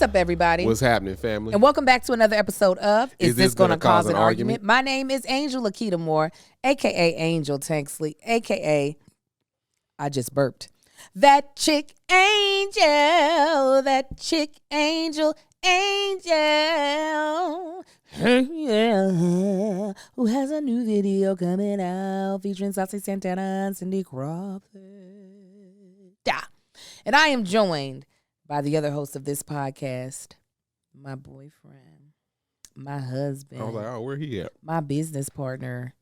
up, everybody? What's happening, family? And welcome back to another episode of Is This Gonna Cause an Argument? Argument? My name is Angel Lakita Moore, a.k.a. Angel Tanksley, a.k.a. I just burped. That chick Angel, that chick Angel, Angel. Yeah, who has a new video coming out featuring Saucy Santana and Cindy Crawford. And I am joined by the other host of this podcast, my boyfriend, my husband. I was like, oh, where he at? My business partner,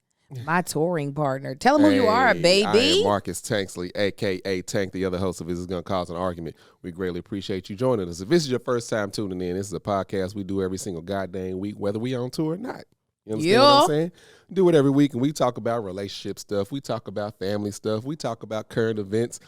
my touring partner. Tell him who you are, baby. I am Marcus Tanksley, a.k.a. Tank, the other host of This Is Gonna Cause an Argument. We greatly appreciate you joining us. If this is your first time tuning in, this is a podcast we do every single goddamn week, whether we on tour or not. You understand what I'm saying? We do it every week, and we talk about relationship stuff. We talk about family stuff. We talk about current events.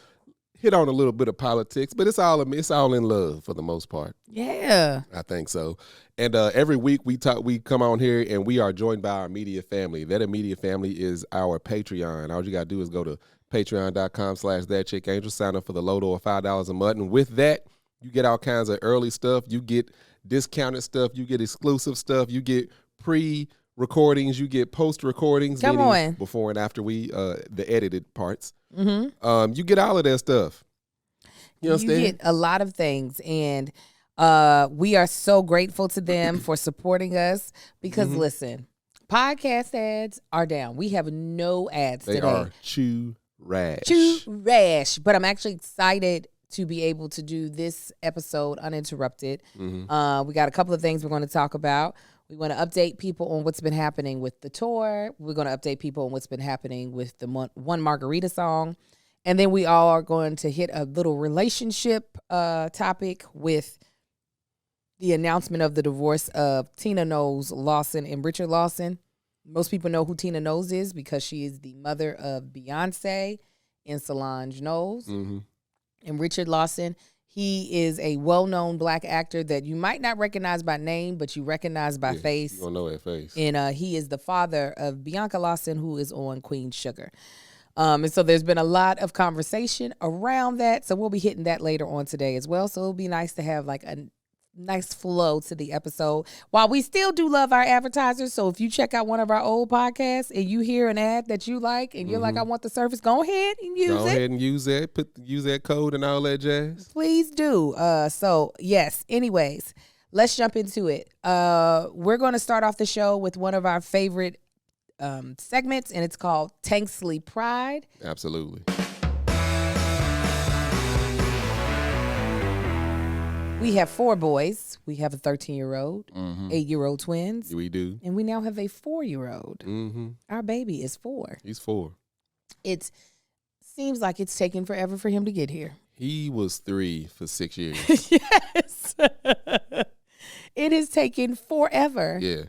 Hit on a little bit of politics, but it's all in love for the most part. Yeah, I think so. And every week we come on here and we are joined by our immediate family. That immediate family is our Patreon. All you gotta do is go to patreon.com/thatchickangel, sign up for the low of $5 a month. And with that, you get all kinds of early stuff. You get discounted stuff. You get exclusive stuff. You get pre-recordings. You get post-recordings. Come on. Before and after the edited parts. Mm-hmm. You get all of that stuff. You understand? You get a lot of things, and we are so grateful to them for supporting us because, listen, podcast ads are down. We have no ads today. They are trash. But I'm actually excited to be able to do this episode uninterrupted. We got a couple of things we're going to talk about. We want to update people on what's been happening with the tour. We're going to update people on what's been happening with the One Margarita song. And then we all are going to hit a little relationship topic with the announcement of the divorce of Tina Knowles, Lawson, and Richard Lawson. Most people know who Tina Knowles is because she is the mother of Beyonce and Solange Knowles. And Richard Lawson, he is a well-known black actor that you might not recognize by name, but you recognize by face. You don't know that face. And he is the father of Bianca Lawson, who is on Queen Sugar. And so there's been a lot of conversation around that. So we'll be hitting that later on today as well. So it'll be nice to have like a nice flow to the episode. While we still do love our advertisers. So if you check out one of our old podcasts and you hear an ad that you like and you're like, I want the service, go ahead and use it. Go ahead and use that. Use that code and all that jazz. Please do. So yes, anyways, let's jump into it. We're going to start off the show with one of our favorite segments, and it's called Tanksley Pride. Absolutely. We have 4 boys. We have a 13-year-old, 8-year-old twins. We do. And we now have a 4-year-old. Our baby is 4. He's 4. It seems like it's taken forever for him to get here. He was 3 for 6 years. Yes. It has taken forever. Yeah.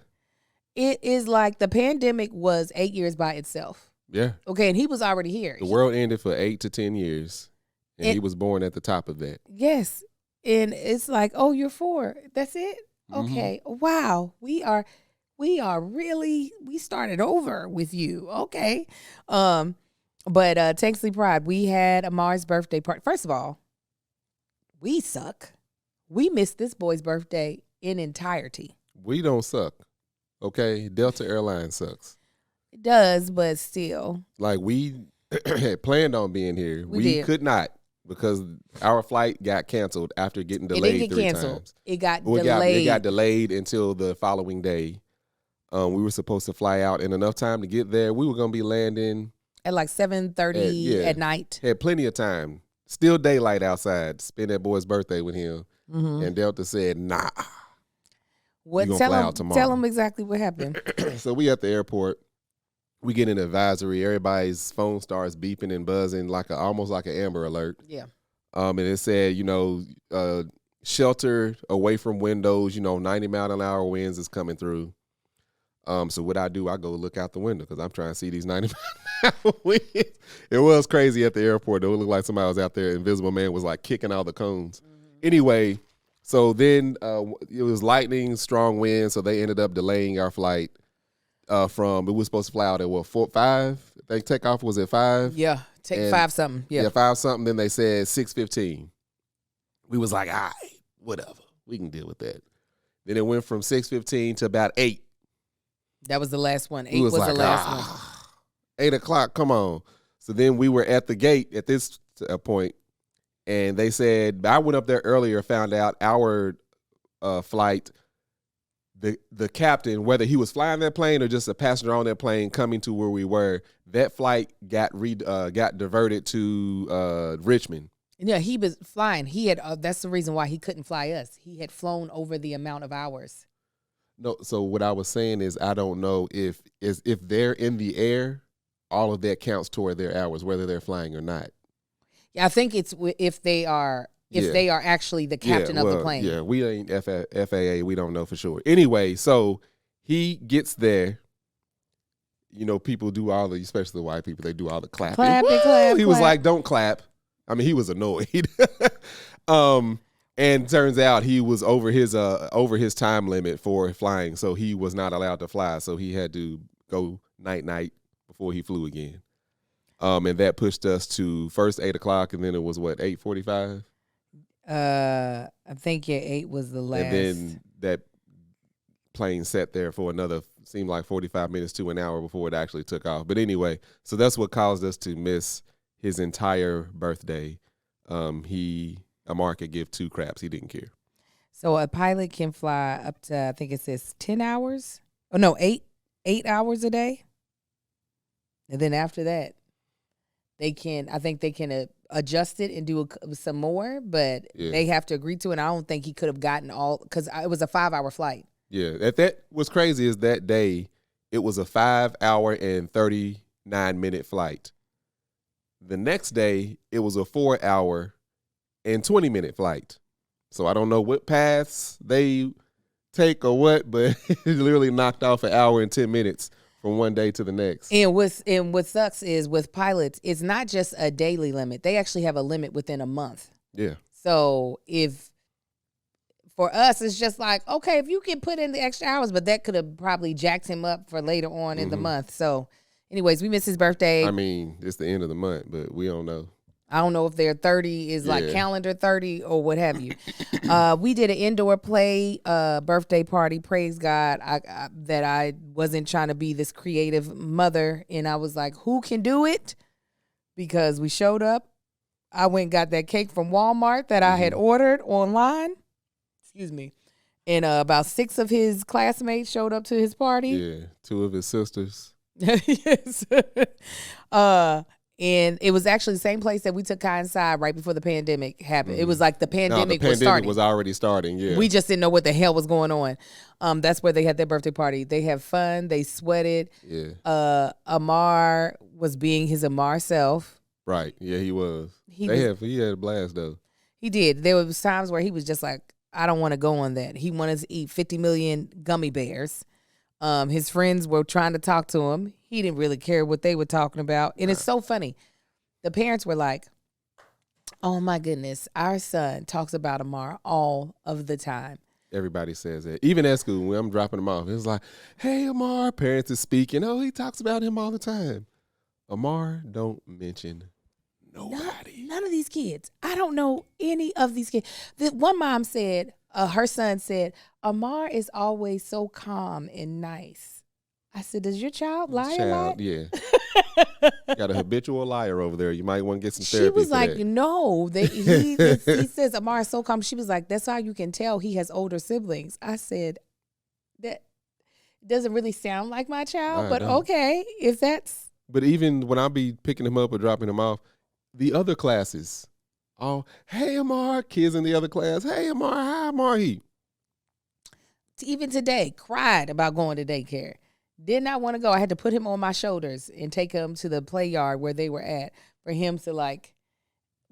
It is like the pandemic was 8 years by itself. Yeah. Okay, and he was already here. The world ended for 8 to 10 years, and he was born at the top of that. Yes. And it's like, oh, you're 4. That's it? Okay. Wow. We started over with you. Okay. But Tanksley Pride, we had Amar's birthday party. First of all, we suck. We missed this boy's birthday in entirety. We don't suck. Okay. Delta Airlines sucks. It does, but still. Like we had planned on being here. We could not. Because our flight got canceled after getting delayed 3 times. It didn't get canceled. It got delayed. It got delayed until the following day. We were supposed to fly out in enough time to get there. We were going to be landing at like 7:30 at night. Had plenty of time. Still daylight outside. Spend that boy's birthday with him. And Delta said, nah. Tell him exactly what happened. So we at the airport. We get an advisory. Everybody's phone starts beeping and buzzing almost like an Amber Alert. Yeah. And it said, shelter away from windows, 90-mile-an-hour winds is coming through. So what I do, I go look out the window because I'm trying to see these 90-mile-an-hour winds. It was crazy at the airport. It looked like somebody was out there. Invisible Man was like kicking all the cones. Anyway, so then it was lightning, strong winds. So they ended up delaying our flight. We were supposed to fly out at 5? I think takeoff was at 5. Yeah, 5 something. Yeah, 5 something. Then they said 6:15. We was like, all right, whatever. We can deal with that. Then it went from 6:15 to about 8. That was the last one. 8 was like, the last one. 8 o'clock, come on. So then we were at the gate at this point, and they said, I went up there earlier, found out our flight, the captain, whether he was flying that plane or just a passenger on that plane coming to where we were, that flight got diverted to Richmond. Yeah, he was flying. He had that's the reason why he couldn't fly us. He had flown over the amount of hours. No, so what I was saying is I don't know if they're in the air, all of that counts toward their hours, whether they're flying or not. Yeah, I think it's if they are actually the captain of the plane. Yeah, we ain't FAA. We don't know for sure. Anyway, so he gets there. You know, people do all the, especially the white people, they do all the clapping. Clap. He was like, don't clap. I mean, he was annoyed. And turns out he was over his time limit for flying, so he was not allowed to fly. So he had to go night before he flew again. And that pushed us to first 8 o'clock, and then it was what, 8:45? I think 8 was the last. And then that plane sat there for another, seemed like 45 minutes to an hour before it actually took off. But anyway, so that's what caused us to miss his entire birthday. Amar could give 2 craps. He didn't care. So a pilot can fly up to, I think it says 10 hours. Oh, no, 8 hours a day. And then after that, they can adjust it and do some more, but they have to agree to it. And I don't think he could have gotten all, because it was a 5-hour flight. Yeah, that what's crazy is that day, it was a 5-hour and 39-minute flight. The next day, it was a 4-hour and 20-minute flight. So I don't know what paths they take or what, but it literally knocked off an hour and 10 minutes from one day to the next. And what sucks is with pilots, it's not just a daily limit. They actually have a limit within a month. Yeah. So for us, it's just like, okay, if you can put in the extra hours, but that could have probably jacked him up for later on in the month. So anyways, we missed his birthday. I mean, it's the end of the month, but we don't know. I don't know if their 30 is like calendar 30 or what have you. We did an indoor play birthday party. Praise God that I wasn't trying to be this creative mother. And I was like, who can do it? Because we showed up. I went and got that cake from Walmart that I had ordered online. Excuse me. And about 6 of his classmates showed up to his party. Yeah, 2 of his sisters. Yes. And it was actually the same place that we took Kai inside right before the pandemic happened. It was like the pandemic was starting. The pandemic was already starting, yeah. We just didn't know what the hell was going on. That's where they had their birthday party. They have fun. They sweated. Yeah. Amar was being his Amar self. Right. Yeah, he was. He had a blast, though. He did. There was times where he was just like, I don't want to go on that. He wanted to eat 50 million gummy bears. His friends were trying to talk to him. He didn't really care what they were talking about. And it's so funny. The parents were like, oh my goodness, our son talks about Amar all of the time. Everybody says that. Even at school, when I'm dropping him off, it's like, hey, Amar, parents is speaking. Oh, he talks about him all the time. Amar, don't mention nobody. None of these kids. I don't know any of these kids. One mom said, her son said, Amar is always so calm and nice. I said, does your child lie a lot? Yeah. Got a habitual liar over there. You might want to get some therapy. She was like, no. He says Amar is so calm. She was like, that's how you can tell he has older siblings. I said, that doesn't really sound like my child, but okay, if that's. But even when I be picking him up or dropping him off, the other classes, hey, Amar, kids in the other class, hey, Amar, hi, Amar, Even today, cried about going to daycare. Did not want to go. I had to put him on my shoulders and take him to the play yard where they were at for him to like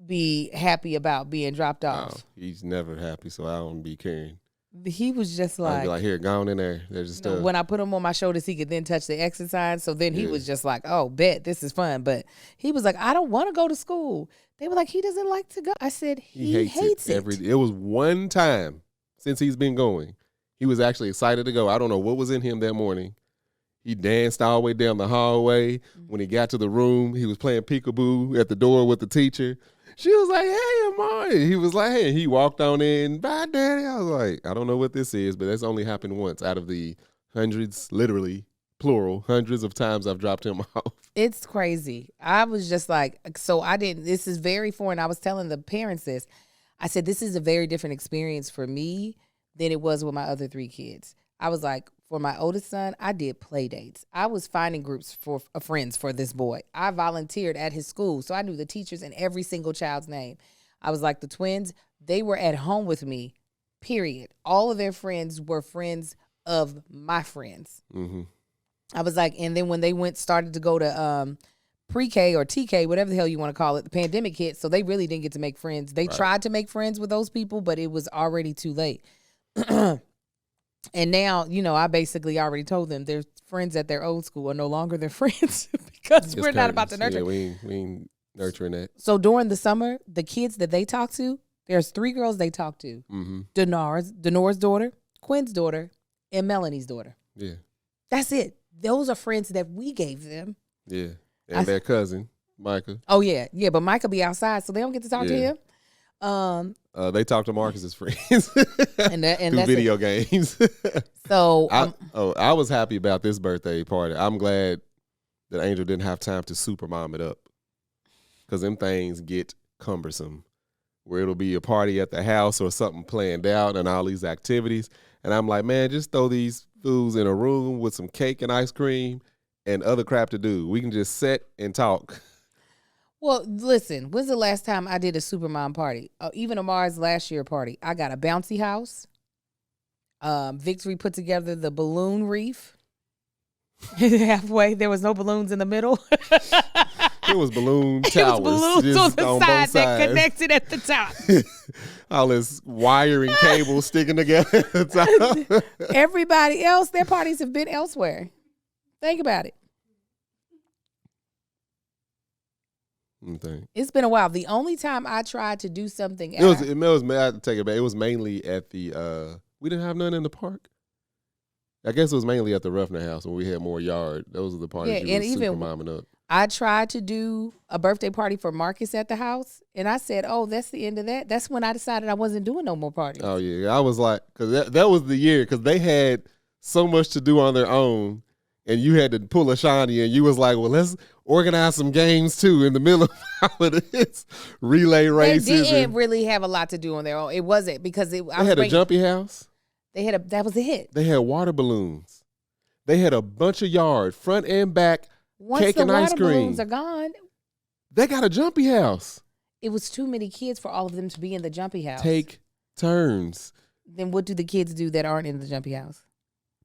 be happy about being dropped off. Oh, he's never happy, so I don't be caring. He was just like, I'd be like, here, go on in there. There's just stuff. When I put him on my shoulders, he could then touch the exercise. So then he was just like, oh, bet this is fun. But he was like, I don't want to go to school. They were like, he doesn't like to go. I said, he hates it. It was one time since he's been going. He was actually excited to go. I don't know what was in him that morning. He danced all the way down the hallway. When he got to the room, he was playing peekaboo at the door with the teacher. She was like, hey, Amari. He was like, hey. He walked on in. Bye, Daddy. I was like, I don't know what this is, but that's only happened once out of the hundreds, literally, plural, hundreds of times I've dropped him off. It's crazy. I was just like, so I didn't, this is very foreign. I was telling the parents this. I said, this is a very different experience for me than it was with my other 3 kids. I was like, for my oldest son, I did play dates. I was finding groups for friends for this boy. I volunteered at his school, so I knew the teachers and every single child's name. I was like, the twins, they were at home with me, period. All of their friends were friends of my friends. Mm-hmm. I was like, and then when they started to go to pre-K or TK, whatever the hell you want to call it, the pandemic hit, so they really didn't get to make friends. They tried to make friends with those people, but it was already too late. And now, I basically already told them their friends at their old school are no longer their friends because we're not about to nurture. Yeah, we ain't nurturing that. So during the summer, the kids that they talk to, there's 3 girls they talk to. Mm-hmm. Denora's daughter, Quinn's daughter, and Melanie's daughter. Yeah. That's it. Those are friends that we gave them. Yeah. And their cousin, Micah. Oh, yeah. Yeah, but Micah be outside, so they don't get to talk to him. They talk to Marcus's friends and through video games. So I was happy about this birthday party. I'm glad that Angel didn't have time to super mom it up, because them things get cumbersome, where it'll be a party at the house or something planned out and all these activities. And I'm like, man, just throw these fools in a room with some cake and ice cream and other crap to do. We can just sit and talk. Well, listen, when's the last time I did a Supermom party? Even Amar's last year party. I got a bouncy house. Victory put together the balloon reef. Halfway, there was no balloons in the middle. It was balloon towers. It was balloons on the side that connected at the top. All this wiring cable sticking together at the top. Everybody else, their parties have been elsewhere. Think about it. It's been a while. The only time I tried to do something, I had to take it back. It was mainly at the. We didn't have none in the park. I guess it was mainly at the Ruffner house when we had more yard. Those are the parties you were super momming up. I tried to do a birthday party for Marcus at the house, and I said, "Oh, that's the end of that." That's when I decided I wasn't doing no more parties. Oh yeah, I was like, because that was the year, because they had so much to do on their own. And you had to pull a Shawnee, and you was like, well, let's organize some games, too, in the middle of all of this. Relay races. They didn't really have a lot to do on their own. It wasn't, because they had a jumpy house. That was a hit. They had water balloons. They had a bunch of yard, front and back, cake and ice cream. Once the water balloons are gone. They got a jumpy house. It was too many kids for all of them to be in the jumpy house. Take turns. Then what do the kids do that aren't in the jumpy house?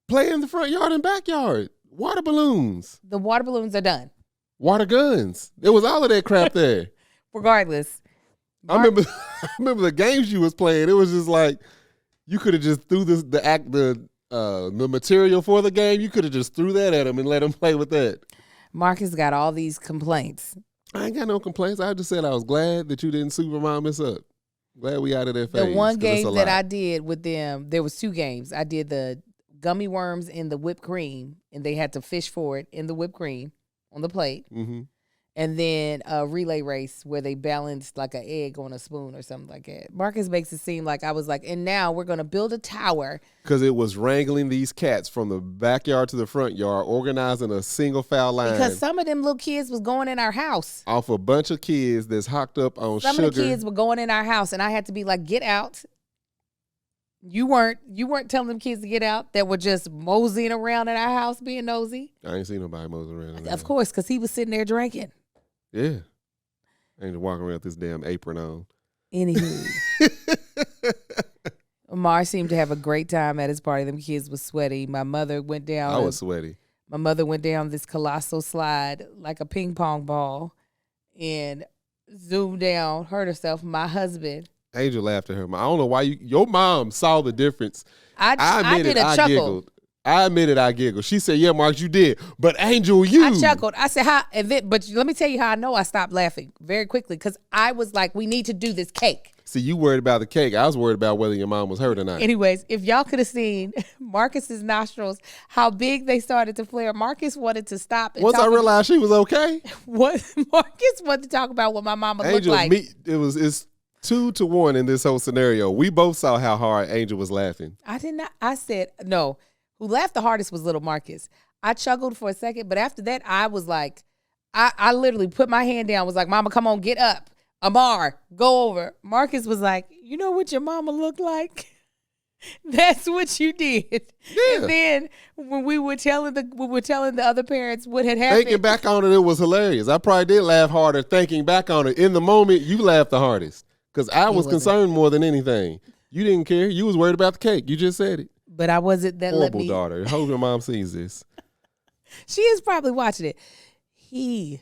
Play in the front yard and backyard. Water balloons. The water balloons are done. Water guns. There was all of that crap there. Regardless. I remember the games you was playing. It was just like, you could have just threw the material for the game. You could have just threw that at them and let them play with that. Marcus got all these complaints. I ain't got no complaints. I just said I was glad that you didn't super mom us up. Glad we out of that phase. The one game that I did with them, there was 2 games. I did the gummy worms in the whipped cream, and they had to fish for it in the whipped cream on the plate. Mm-hmm. And then a relay race where they balanced like an egg on a spoon or something like that. Marcus makes it seem like I was like, and now we're going to build a tower. Because it was wrangling these cats from the backyard to the front yard, organizing a single foul line. Because some of them little kids was going in our house. Off a bunch of kids that's hocked up on sugar. Some of the kids were going in our house, and I had to be like, get out. You weren't telling them kids to get out that were just moseying around in our house being nosy? I ain't seen nobody moseying around. Of course, because he was sitting there drinking. Yeah. I ain't walking around with this damn apron on. Anywho. Amar seemed to have a great time at his party. Them kids was sweaty. My mother went down. I was sweaty. My mother went down this colossal slide like a ping pong ball and zoomed down, hurt herself. My husband. Angel laughed at her. I don't know why your mom saw the difference. I did a chuckle. Giggled. I admitted I giggled. She said, yeah, Mark, you did. But Angel, you. I chuckled. I said, how? But let me tell you how I know I stopped laughing very quickly, because I was like, we need to do this cake. See, you worried about the cake. I was worried about whether your mom was hurt or not. Anyways, if y'all could have seen Marcus's nostrils, how big they started to flare. Marcus wanted to stop. And Once I realized she was okay. What Marcus wanted to talk about what my mama looked like. It's 2-1 in this whole scenario. We both saw how hard Angel was laughing. I did not. I said, no. Who laughed the hardest was little Marcus. I chuckled for a second, but after that, I was like, I literally put my hand down, was like, Mama, come on, get up. Amar, go over. Marcus was like, you know what your mama looked like? That's what you did. Yeah. And then when we were telling the other parents what had happened. Thinking back on it, it was hilarious. I probably did laugh harder thinking back on it. In the moment, you laughed the hardest. Because I was concerned more than anything. You didn't care. You was worried about the cake. You just said it. But I wasn't that horrible daughter. I hope your mom sees this. She is probably watching it. He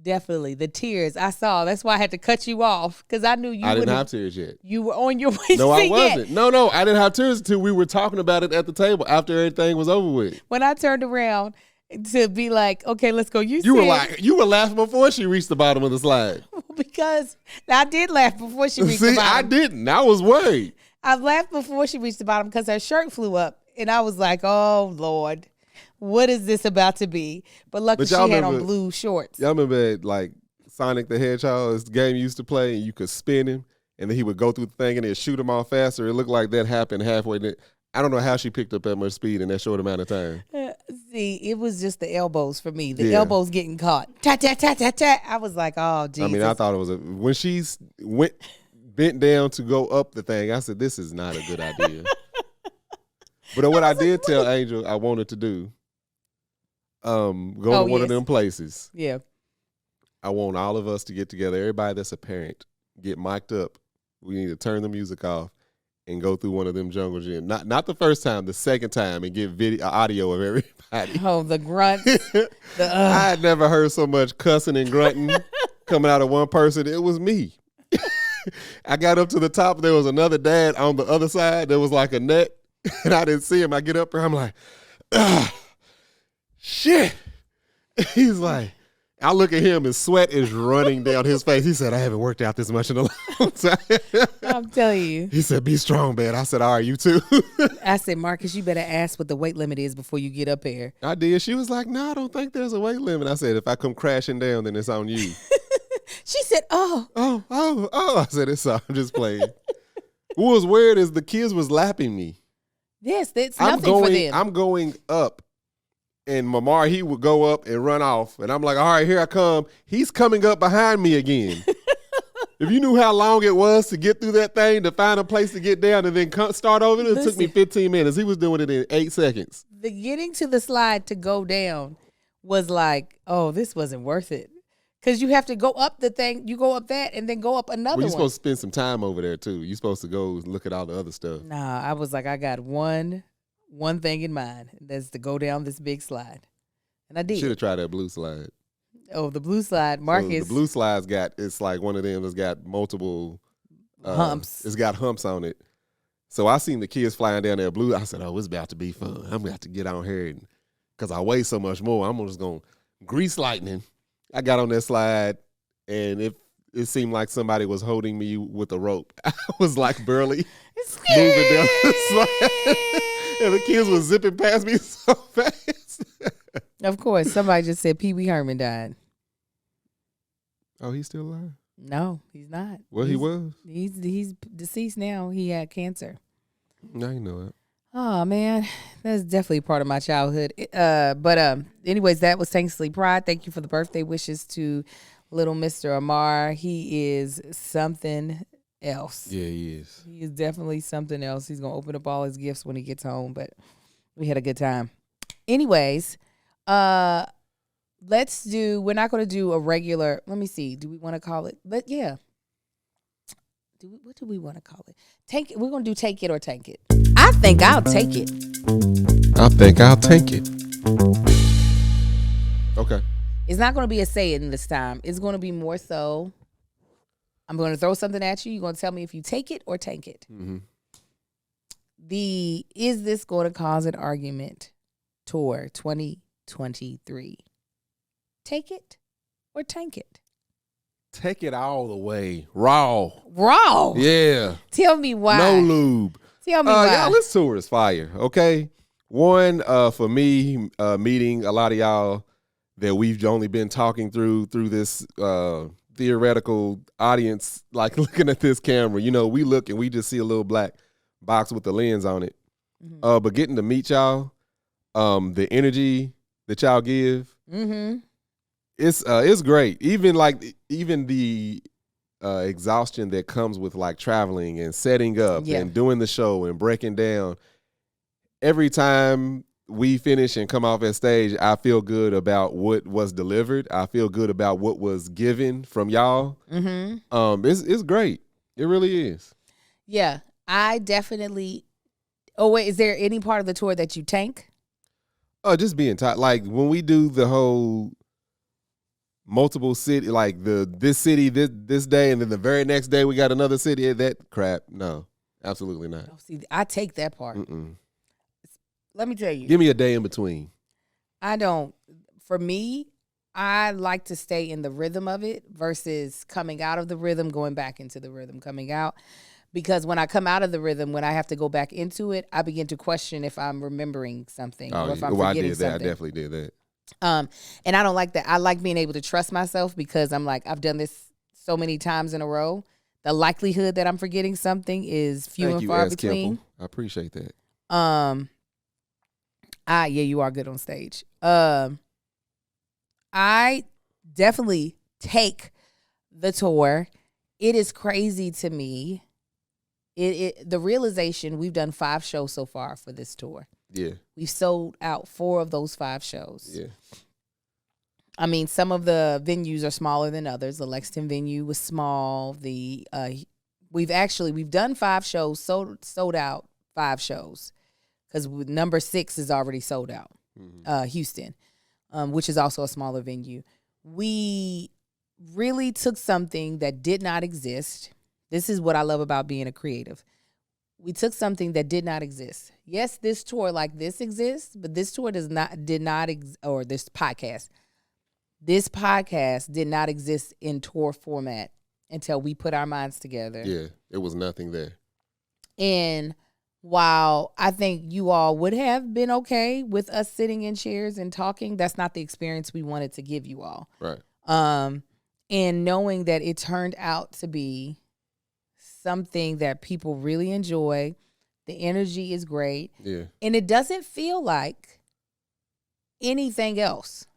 definitely, the tears I saw. That's why I had to cut you off, because I knew you. I didn't have tears yet. You were on your way. No, I wasn't. No, I didn't have tears until we were talking about it at the table after everything was over with. When I turned around to be like, okay, let's go. You were laughing before she reached the bottom of the slide. Because I did laugh before she reached the bottom. I didn't. I was worried. I laughed before she reached the bottom because her shirt flew up, and I was like, oh Lord. What is this about to be? But luckily she had on blue shorts. Y'all remember like Sonic the Hedgehog, this game you used to play, and you could spin him, and then he would go through the thing and then shoot him off faster. It looked like that happened halfway. I don't know how she picked up that much speed in that short amount of time. See, it was just the elbows for me. The elbows getting caught. Tat, tat, tat, tat, tat. I was like, oh, Jesus. I mean, I thought it was when she bent down to go up the thing, I said, this is not a good idea. But what I did tell Angel I wanted to do, go to one of them places. Yeah. I want all of us to get together. Everybody that's a parent, get mic'd up. We need to turn the music off and go through one of them jungle gyms. Not the first time, the second time, and get audio of everybody. Oh, the grunts. I had never heard so much cussing and grunting coming out of one person. It was me. I got up to the top. There was another dad on the other side. There was like a net, and I didn't see him. I get up there. I'm like, shit. He's like, I look at him and sweat is running down his face. He said, I haven't worked out this much in a long time. I'm telling you. He said, be strong, man. I said, all right, you too. I said, Marcus, you better ask what the weight limit is before you get up here. I did. She was like, no, I don't think there's a weight limit. I said, if I come crashing down, then it's on you. She said, oh. I said, it's all. I'm just playing. What was weird is the kids was lapping me. Yes, it's nothing for them. I'm going up. And Mamar, he would go up and run off. And I'm like, all right, here I come. He's coming up behind me again. If you knew how long it was to get through that thing, to find a place to get down and then start over, it took me 15 minutes. He was doing it in 8 seconds. The getting to the slide to go down was like, oh, this wasn't worth it. Because you have to go up the thing. You go up that and then go up another one. You're supposed to spend some time over there, too. You're supposed to go look at all the other stuff. Nah, I was like, I got one thing in mind. That's to go down this big slide. And I did. Should have tried that blue slide. Oh, the blue slide. Marcus. So the blue slide's it's like one of them that's got multiple humps. It's got humps on it. So I seen the kids flying down there blue. I said, oh, it's about to be fun. I'm going to have to get on here. Because I weigh so much more, I'm just going to grease lightning. I got on that slide, and it seemed like somebody was holding me with a rope. I was like barely moving down the slide. And the kids were zipping past me so fast. Of course, somebody just said Pee Wee Herman died. Oh, he's still alive? No, he's not. Well, he was. He's deceased now. He had cancer. I didn't know that. Oh man, that's definitely part of my childhood. But anyways, that was Tanksley Pride. Thank you for the birthday wishes to little Mr. Amar. He is something else. Yeah, he is. He is definitely something else. He's gonna open up all his gifts when he gets home. But we had a good time. Anyways, we're not gonna do a regular. Let me see. Do we want to call it? But yeah. What do we want to call it? We're going to do take it or tank it. I think I'll take it. I think I'll tank it. Okay. It's not going to be a say it this time. It's going to be more so, I'm going to throw something at you. You're going to tell me if you take it or tank it. Mm-hmm. Is this going to cause an argument tour 2023? Take it or tank it? take it all the way. Raw. Raw. Yeah. Tell me why. No lube. Tell me why. Y'all, this tour is fire, okay? One, for me, meeting a lot of y'all that we've only been talking through this theoretical audience, like looking at this camera. You know, we look and we just see a little black box with the lens on it. Mm-hmm. But getting to meet y'all, the energy that y'all give, it's great. Even the exhaustion that comes with like traveling and setting up and doing the show and breaking down. Every time we finish and come off at stage, I feel good about what was delivered. I feel good about what was given from y'all. It's great. It really is. Yeah, I definitely. Oh wait, is there any part of the tour that you tank? Oh, just being tight. Like when we do the whole multiple city, like this city this day, and then the very next day we got another city. That crap, no, absolutely not. Oh, see, I take that part. Let me tell you. Give me a day in between. I don't. For me, I like to stay in the rhythm of it versus coming out of the rhythm, going back into the rhythm, coming out. Because when I come out of the rhythm, when I have to go back into it, I begin to question if I'm remembering something or if I'm forgetting something. I definitely did that. And I don't like that. I like being able to trust myself because I'm like, I've done this so many times in a row. The likelihood that I'm forgetting something is few and far between. Kimple. I appreciate that. Yeah, you are good on stage. I definitely take the tour. It is crazy to me. The realization, we've done 5 shows so far for this tour. Yeah. We've sold out 4 of those 5 shows. Yeah. I mean, some of the venues are smaller than others. The Lexington venue was small. We've done 5 shows, sold out 5 shows. Because number 6 is already sold out, Houston, which is also a smaller venue. We really took something that did not exist. This is what I love about being a creative. We took something that did not exist. Yes, this tour like this exists, but this tour this podcast. This podcast did not exist in tour format until we put our minds together. Yeah, it was nothing there. And while I think you all would have been okay with us sitting in chairs and talking, that's not the experience we wanted to give you all. Right. And knowing that it turned out to be something that people really enjoy, the energy is great. Yeah. And it doesn't feel like anything else.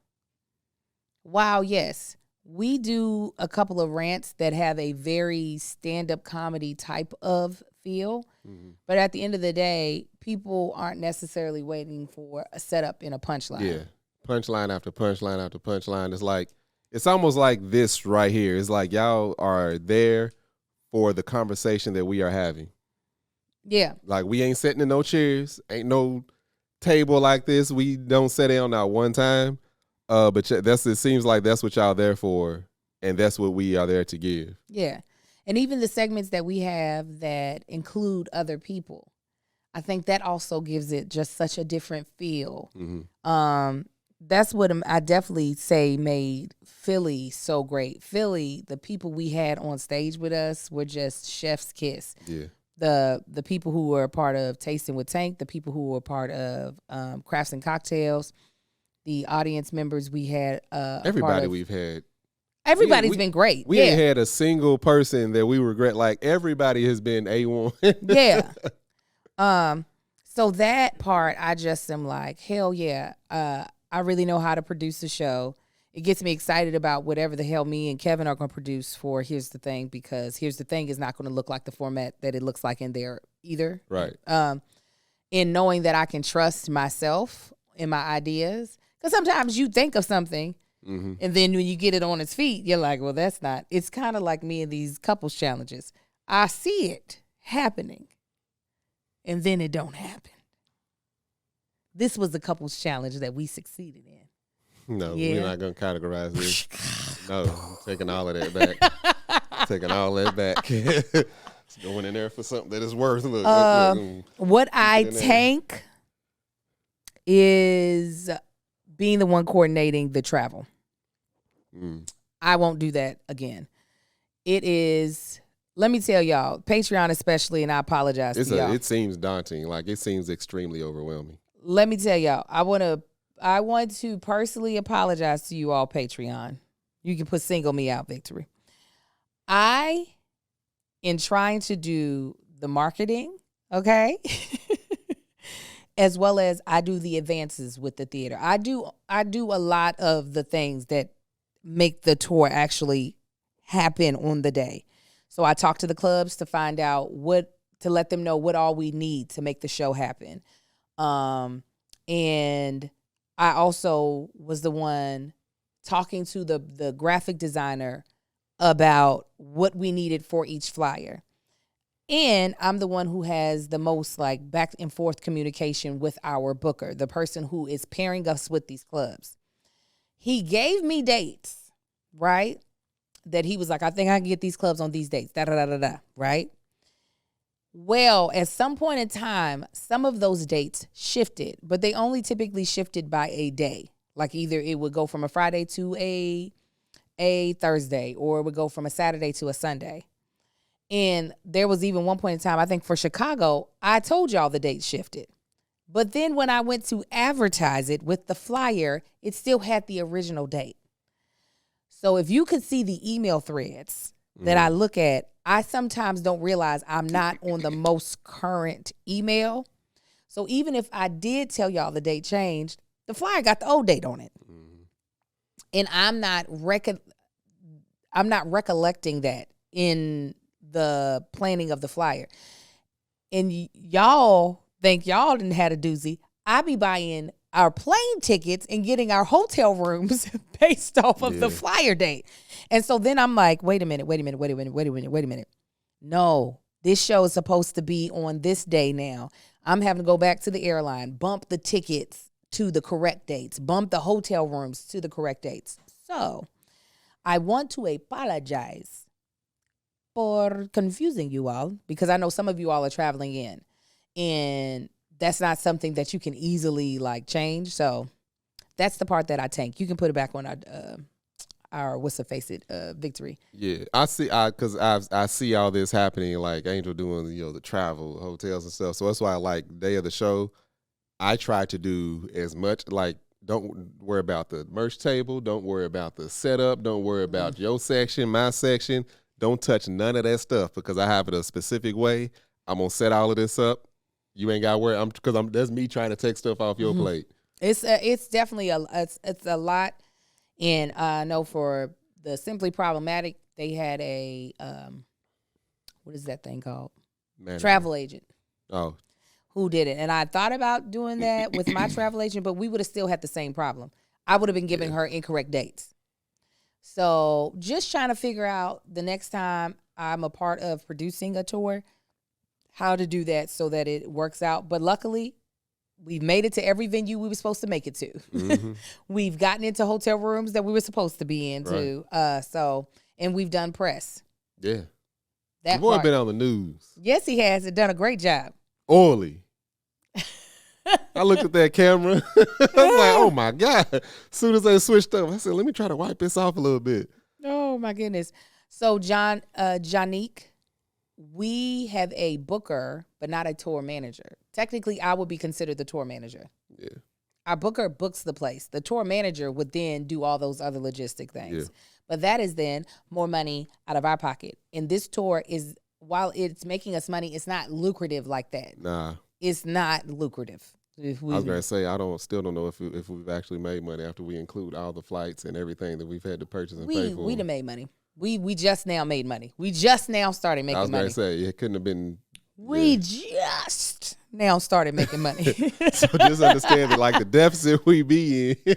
While, yes, we do a couple of rants that have a very stand-up comedy type of feel. But at the end of the day, people aren't necessarily waiting for a setup in a punchline. Yeah. Punchline after punchline after punchline. It's almost like this right here. It's like y'all are there for the conversation that we are having. Yeah. Like we ain't sitting in no chairs. Ain't no table like this. We don't sit down not one time. But it seems like that's what y'all there for. And that's what we are there to give. Yeah. And even the segments that we have that include other people, I think that also gives it just such a different feel. That's what I definitely say made Philly so great. Philly, the people we had on stage with us were just chef's kiss. Yeah. The people who were a part of Tasting with Tank, the people who were part of Crafts and Cocktails, the audience members we had. Everybody we've had. Everybody's been great. We ain't had a single person that we regret. Like everybody has been A1. Yeah. So that part, I just am like, hell yeah. I really know how to produce a show. It gets me excited about whatever the hell me and Kevin are going to produce for Here's the Thing, because Here's the Thing is not going to look like the format that it looks like in there either. Right. In knowing that I can trust myself and my ideas. Because sometimes you think of something, and then when you get it on its feet, you're like, well, that's not. It's kind of like me and these couples challenges. I see it happening, and then it don't happen. This was the couples challenge that we succeeded in. No, we're not going to categorize this. No, I'm taking all of that back. Taking all that back. It's going in there for something that is worth. Look, what I tank is being the one coordinating the travel. I won't do that again. It is. Let me tell y'all, Patreon especially, and I apologize to y'all. It seems daunting. Like, it seems extremely overwhelming. Let me tell y'all, I want to personally apologize to you all, Patreon. You can put single me out, Victory. In trying to do the marketing, okay, as well as I do the advances with the theater. I do a lot of the things that make the tour actually happen on the day. So I talk to the clubs to find out to let them know what all we need to make the show happen. And I also was the one talking to the graphic designer about what we needed for each flyer. And I'm the one who has the most like back and forth communication with our booker, the person who is pairing us with these clubs. He gave me dates, right? That he was like, I think I can get these clubs on these dates, da-da-da-da-da, right? Well, at some point in time, some of those dates shifted, but they only typically shifted by a day. Like either it would go from a Friday to a Thursday, or it would go from a Saturday to a Sunday. And there was even one point in time, I think for Chicago, I told y'all the date shifted. But then when I went to advertise it with the flyer, it still had the original date. So if you could see the email threads that I look at, I sometimes don't realize I'm not on the most current email. So even if I did tell y'all the date changed, the flyer got the old date on it. And I'm not recollecting that in the planning of the flyer. And y'all think y'all didn't have a doozy. I be buying our plane tickets and getting our hotel rooms based off of the flyer date. And so then I'm like, wait a minute. No, this show is supposed to be on this day now. I'm having to go back to the airline, bump the tickets to the correct dates, bump the hotel rooms to the correct dates. So I want to apologize for confusing you all, because I know some of you all are traveling in, and that's not something that you can easily like change. So that's the part that I tank. You can put it back on our what's the face it Victory. Yeah, I see. Because I see all this happening, like Angel doing the travel, hotels and stuff. So that's why, like, day of the show, I try to do as much. Like, don't worry about the merch table. Don't worry about the setup. Don't worry about your section, my section. Don't touch none of that stuff, because I have it a specific way. I'm gonna set all of this up. You ain't got to worry. That's me trying to take stuff off your plate. It's definitely it's a lot. And I know for the Simply Problematic, they had a what is that thing called? Travel agent. Oh. Who did it? And I thought about doing that with my travel agent, but we would have still had the same problem. I would have been giving her incorrect dates. So just trying to figure out the next time I'm a part of producing a tour, how to do that so that it works out. But luckily, we've made it to every venue we were supposed to make it to. Mm-hmm. We've gotten into hotel rooms that we were supposed to be into. Right. And we've done press. Yeah. The boy been on the news. Yes, he has. Done a great job. Oily. I looked at that camera. I was like, oh my God. As soon as they switched up, I said, let me try to wipe this off a little bit. Oh my goodness. So Janique, we have a booker, but not a tour manager. Technically, I would be considered the tour manager. Yeah. Our booker books the place. The tour manager would then do all those other logistic things. Yeah. But that is then more money out of our pocket. And this tour is, while it's making us money, it's not lucrative like that. Nah. It's not lucrative. I was going to say, still don't know if we've actually made money after we include all the flights and everything that we've had to purchase and pay for. We done made money. We just now made money. We just now started making money. I was going to say, it couldn't have been. We just now started making money. So just understand that, like, the deficit we be in.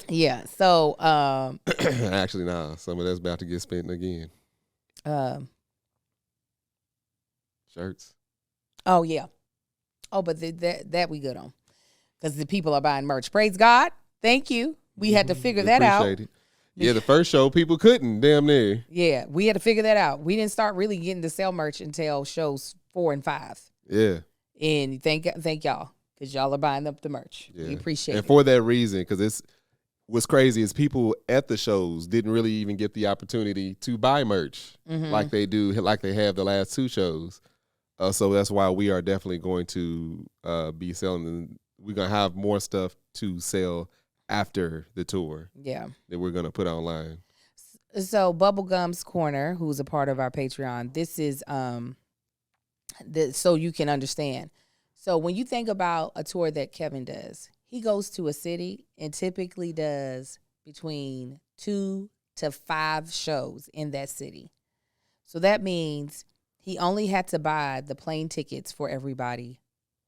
Yeah. So. Actually, nah. Some of that's about to get spent again. Shirts. Oh, yeah. Oh, but that we good on. Because the people are buying merch. Praise God. Thank you. We had to figure that out. It. Yeah, the first show, people couldn't, damn near. Yeah, we had to figure that out. We didn't start really getting to sell merch until shows 4 and 5. Yeah. And thank y'all, because y'all are buying up the merch. Yeah. We appreciate it. And for that reason, because what's crazy is people at the shows didn't really even get the opportunity to buy merch like they have the last 2 shows. So that's why we are definitely going to be selling. We're going to have more stuff to sell after the tour. Yeah. That we're going to put online. So Bubblegum's Corner, who's a part of our Patreon, this is so you can understand. So when you think about a tour that Kevin does, he goes to a city and typically does between 2 to 5 shows in that city. So that means he only had to buy the plane tickets for everybody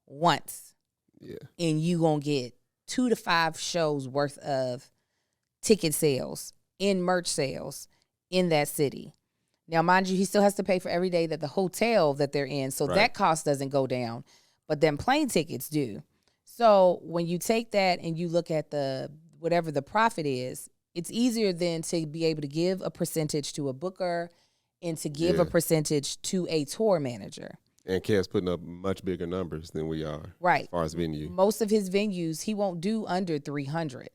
once. Yeah. And you going to get 2 to 5 shows worth of ticket sales and merch sales in that city. Now, mind you, he still has to pay for every day that the hotel that they're in. So that cost doesn't go down. But then plane tickets do. So when you take that and you look at whatever the profit is, it's easier than to be able to give a percentage to a booker and to give a percentage to a tour manager. And Kev's putting up much bigger numbers than we are. Right. As far as venue. Most of his venues, he won't do under 300.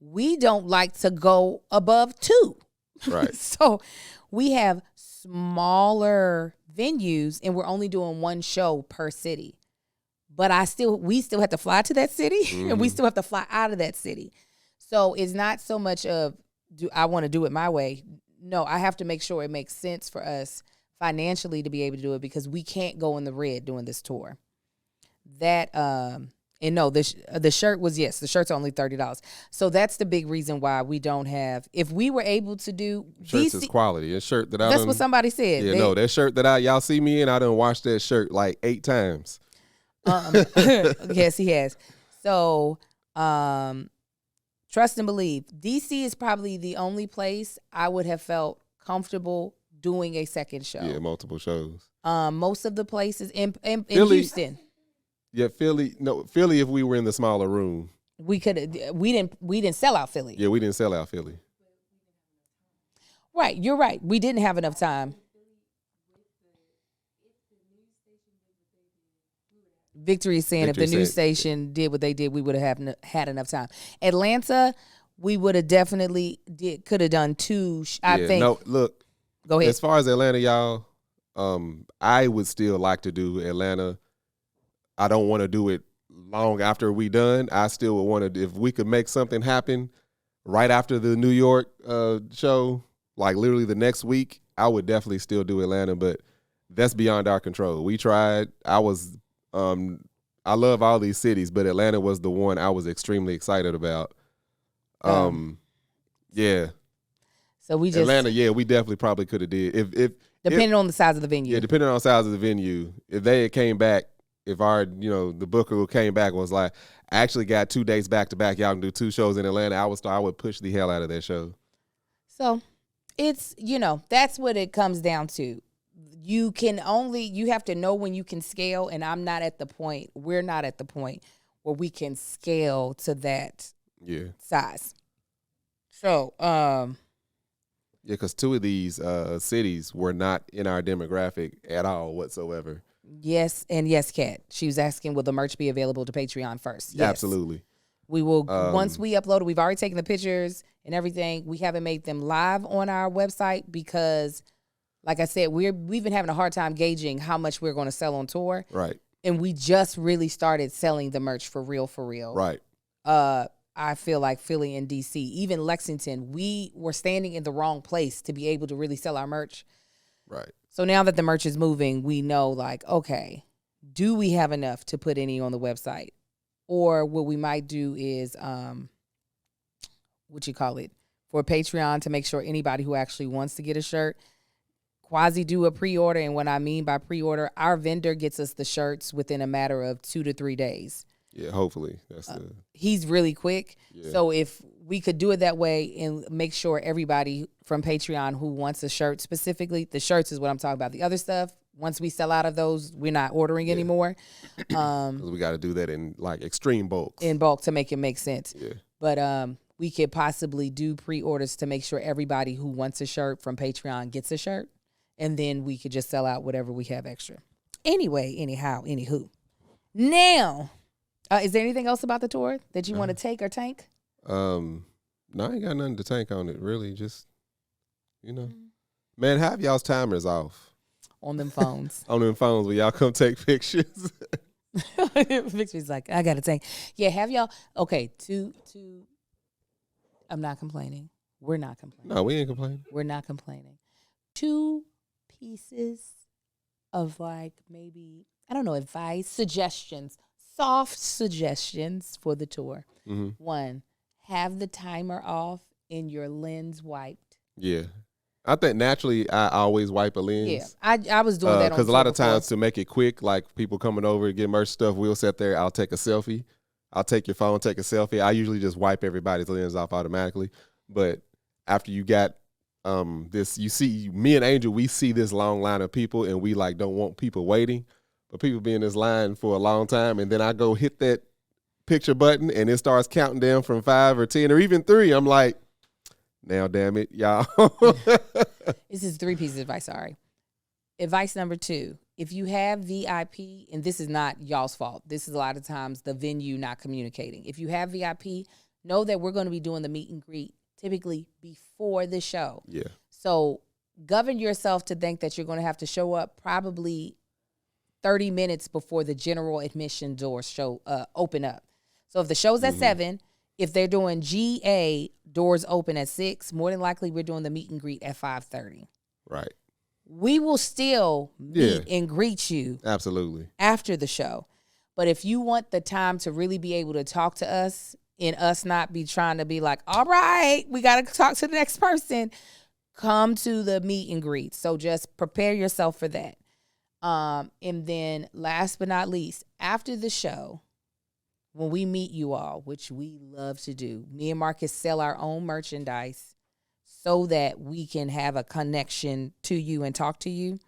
We don't like to go above 2. Right. So we have smaller venues and we're only doing 1 show per city. But we still have to fly to that city and we still have to fly out of that city. So it's not so much of, do I want to do it my way? No, I have to make sure it makes sense for us financially to be able to do it because we can't go in the red doing this tour. That, and no, the shirt was, the shirt's only $30. So that's the big reason why we don't have, if we were able to do. Shirts is quality. A shirt that that's what somebody said. Yeah, that shirt that y'all see me in, I done washed that shirt like 8 times. Yes, he has. So, trust and believe. DC is probably the only place I would have felt comfortable doing a second show. Yeah, multiple shows. Most of the places in Philly, Houston. Yeah, Philly. No, Philly. If we were in the smaller room, we didn't sell out Philly. Yeah, we didn't sell out Philly. Right, you're right. We didn't have enough time. Victory is saying if the news station did what they did, we would have had enough time. Atlanta, we would have definitely could have done 2. I think. No, look. Go ahead. As far as Atlanta, y'all, I would still like to do Atlanta. I don't want to do it long after we done. I still would want to, if we could make something happen right after the New York show, like literally the next week, I would definitely still do Atlanta. But that's beyond our control. We tried. I love all these cities, but Atlanta was the one I was extremely excited about. Yeah. So we just Atlanta, we definitely probably could have did if depending on the size of the venue. Yeah, depending on the size of the venue. If they had came back, if our the booker who came back was like, I actually got 2 days back to back, y'all can do 2 shows in Atlanta, I would push the hell out of that show. So it's that's what it comes down to. You have to know when you can scale, and we're not at the point where we can scale to that size. So, because 2 of these cities were not in our demographic at all whatsoever. Yes, and yes, Kat. She was asking, will the merch be available to Patreon first? Yes. Absolutely. We will, once we upload it, we've already taken the pictures and everything. We haven't made them live on our website because, like I said, we've been having a hard time gauging how much we're going to sell on tour. Right. And we just really started selling the merch for real. Right. I feel like Philly and DC, even Lexington, we were standing in the wrong place to be able to really sell our merch. Right. So now that the merch is moving, we know, like, okay, do we have enough to put any on the website? Or what we might do is, for Patreon, to make sure anybody who actually wants to get a shirt, quasi do a pre-order. And what I mean by pre-order, our vendor gets us the shirts within a matter of 2 to 3 days. Yeah, hopefully. He's really quick. Yeah. So if we could do it that way and make sure everybody from Patreon who wants a shirt specifically, the shirts is what I'm talking about. The other stuff, once we sell out of those, we're not ordering anymore. We got to do that in like extreme bulk. In bulk to make it make sense. Yeah. But we could possibly do pre-orders to make sure everybody who wants a shirt from Patreon gets a shirt. And then we could just sell out whatever we have extra. Anywho. Now, is there anything else about the tour that you want to take or tank? No, I ain't got nothing to tank on it. Really, just man, have y'all's timers off on them phones. On them phones when y'all come take pictures. Victory's like, I gotta tank. Yeah, have y'all. Okay, two. I'm not complaining. We're not complaining. No, we ain't complaining. We're not complaining. 2 pieces of like maybe, I don't know, advice, suggestions, soft suggestions for the tour. Mm-hmm. 1, have the timer off and your lens wiped. Yeah. I think naturally I always wipe a lens. Yeah, I was doing that on because a lot of times to make it quick, like people coming over to get merch stuff, we'll sit there, I'll take a selfie. I'll take your phone, take a selfie. I usually just wipe everybody's lens off automatically. But after you got this, you see, me and Angel, we see this long line of people and we like don't want people waiting. But people be in this line for a long time, and then I go hit that picture button and it starts counting down from 5 or 10 or even 3. I'm like, now damn it, y'all. This is 3 pieces of advice, sorry. Advice number 2, if you have VIP, and this is not y'all's fault, this is a lot of times the venue not communicating. If you have VIP, know that we're going to be doing the meet and greet typically before the show. Yeah. So govern yourself to think that you're going to have to show up probably 30 minutes before the general admission doors open up. So if the show's at 7, if they're doing GA, doors open at 6, more than likely we're doing the meet and greet at 5:30. Right. We will still meet and greet you. Absolutely. After the show. But if you want the time to really be able to talk to us and us not be trying to be like, all right, we got to talk to the next person, come to the meet and greet. So just prepare yourself for that. And then last but not least, after the show, when we meet you all, which we love to do, me and Marcus sell our own merchandise so that we can have a connection to you and talk to you.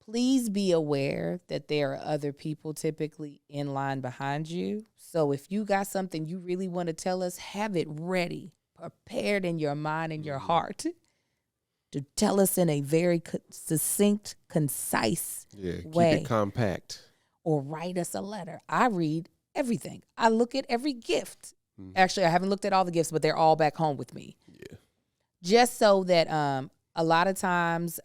Please be aware that there are other people typically in line behind you. So if you got something you really want to tell us, have it ready, prepared in your mind and your heart to tell us in a very succinct, concise way. Keep it compact. Or write us a letter. I read everything. I look at every gift. Actually, I haven't looked at all the gifts, but they're all back home with me. Yeah. Just so that a lot of times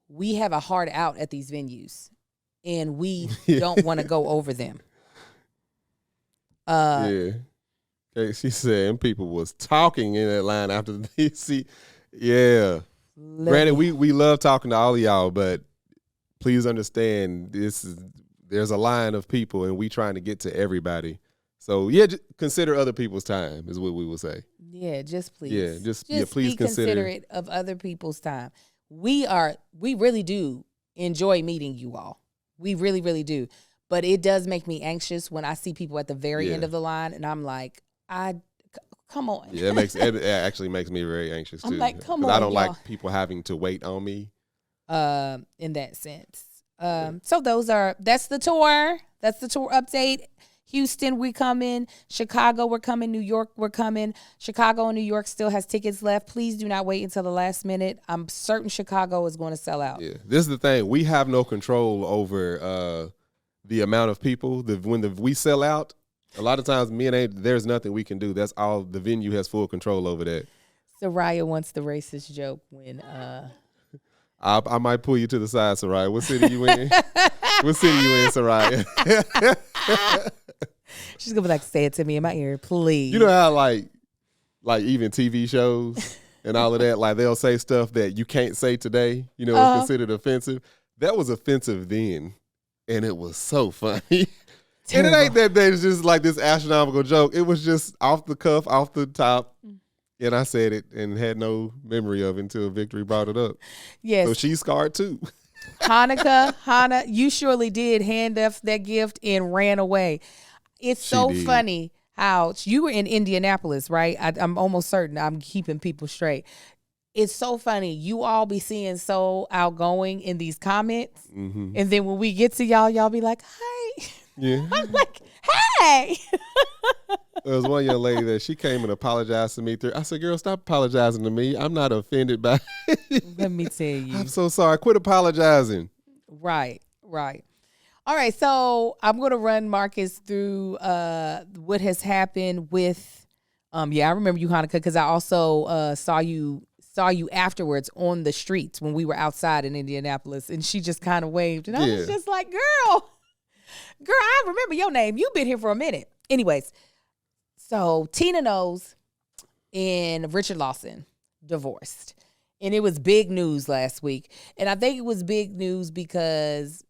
we have a hard out at these venues and we don't want to go over them. Yeah. Okay, she said people was talking in that line after the DC. Yeah. Granted, we love talking to all of y'all, but please understand there's a line of people and we trying to get to everybody. So just consider other people's time is what we will say. Yeah, just please. Yeah, please be consider considerate of other people's time. We really do enjoy meeting you all. We really, really do. But it does make me anxious when I see people at the very end of the line and I'm like, come on. Yeah, it actually makes me very anxious too. I'm like, come on. I don't y'all. like people having to wait on me. In that sense. So that's the tour. That's the tour update. Houston, we're coming. Chicago, we're coming. New York, we're coming. Chicago and New York still has tickets left. Please do not wait until the last minute. I'm certain Chicago is going to sell out. Yeah, this is the thing. We have no control over the amount of people. When we sell out, a lot of times me and Abe, there's nothing we can do. That's all. The venue has full control over that. Soraya wants the racist joke when I might pull you to the side, Soraya. What city you in? What city you in, Soraya? She's gonna be like, say it to me in my ear, please. You know how like even TV shows and all of that, like they'll say stuff that you can't say today, it's considered offensive. That was offensive then, and it was so funny. And it ain't that it's just like this astronomical joke. It was just off the cuff, off the top. And I said it and had no memory of it until Victory brought it up. Yes. So she's scarred too. Hannah, you surely did hand us that gift and ran away. It's so funny how you were in Indianapolis, right? I'm almost certain I'm keeping people straight. It's so funny. You all be seeing so outgoing in these comments. Mm-hmm. And then when we get to y'all be like, hi. Yeah. I'm like, hey. There was one young lady that she came and apologized to me. I said, girl, stop apologizing to me. I'm not offended by it. Let me tell you. I'm so sorry. Quit apologizing. Right. All right, so I'm going to run Marcus through what has happened with Yeah, I remember you, Hanukkah, because I also saw you afterwards on the streets when we were outside in Indianapolis, and she just kind of waved, and I was just like, girl, I remember your name. You've been here for a minute. Anyways, so Tina Knowles and Richard Lawson divorced, and it was big news last week, and I think it was big news because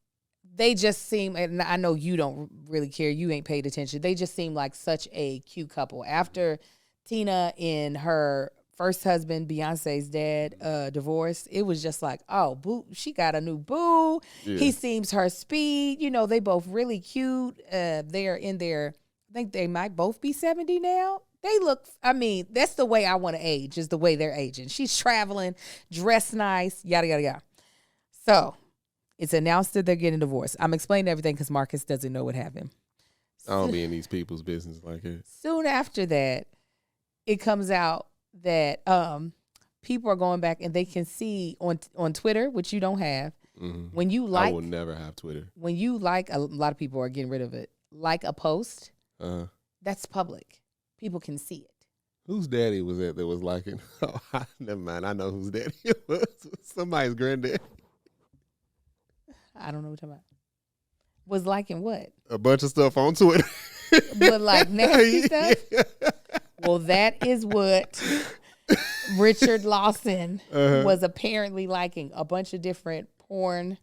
they just seem, and I know you don't really care, you ain't paid attention, they just seem like such a cute couple. After Tina and her first husband, Beyonce's dad, divorced, it was just like, oh, boo, she got a new boo. Yeah. He seems her speed. You know, they both really cute. They're in their, I think they might both be 70 now. They look, I mean, that's the way I want to age, is the way they're aging. She's traveling, dressed nice, yada, yada, yada. So it's announced that they're getting divorced. I'm explaining everything because Marcus doesn't know what happened. I don't be in these people's business like that. Soon after that, it comes out that people are going back and they can see on Twitter, which you don't have, when you like. I will never have Twitter. When you like, a lot of people are getting rid of it. Like a post, that's public. People can see it. Whose daddy was that was liking? Oh, never mind. I know whose daddy it was. Somebody's granddad. I don't know what you're talking about. Was liking what? A bunch of stuff on Twitter. But like nasty stuff? Well, that is what Richard Lawson was apparently liking. A bunch of different porn.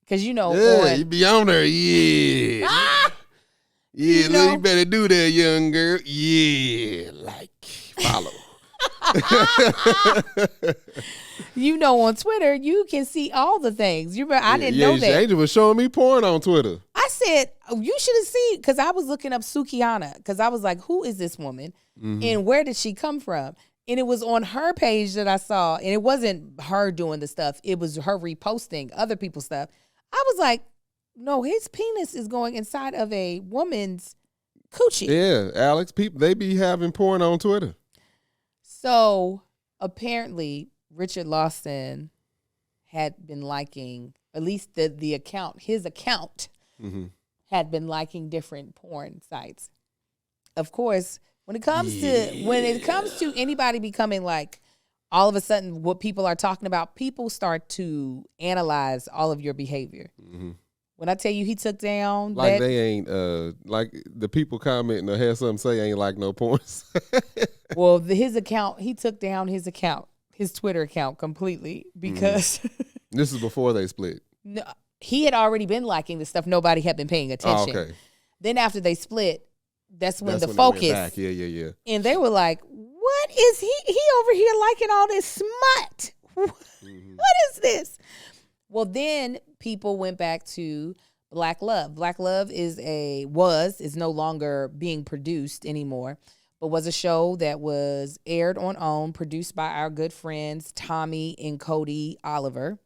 Because, you know. Yeah, you be on there. Yeah. Yeah, you better do that, young girl. Yeah, like, follow. You know, on Twitter, you can see all the things. You remember, I didn't know that. Angel was showing me porn on Twitter. I said, you should have seen, because I was looking up Sukihana, because I was like, who is this woman? And where did she come from? And it was on her page that I saw, and it wasn't her doing the stuff. It was her reposting other people's stuff. I was like, no, his penis is going inside of a woman's coochie. Yeah, Alex, people, they be having porn on Twitter. So apparently, Richard Lawson had been liking, at least the account, his account had been liking different porn sites. Of course, when it comes to anybody becoming like, all of a sudden what people are talking about, people start to analyze all of your behavior. When I tell you he took down like they ain't like the people commenting or had something say ain't like no porn. Well, his account, he took down his account, his Twitter account completely because this is before they split. No, he had already been liking the stuff. Nobody had been paying attention. Oh, okay. Then after they split, that's when the focus. Yeah. And they were like, "What is he? He over here liking all this smut? What is this?" Well, then people went back to Black Love. Black Love is no longer being produced anymore, but was a show that was aired on OWN, produced by our good friends Tommy and Cody Oliver.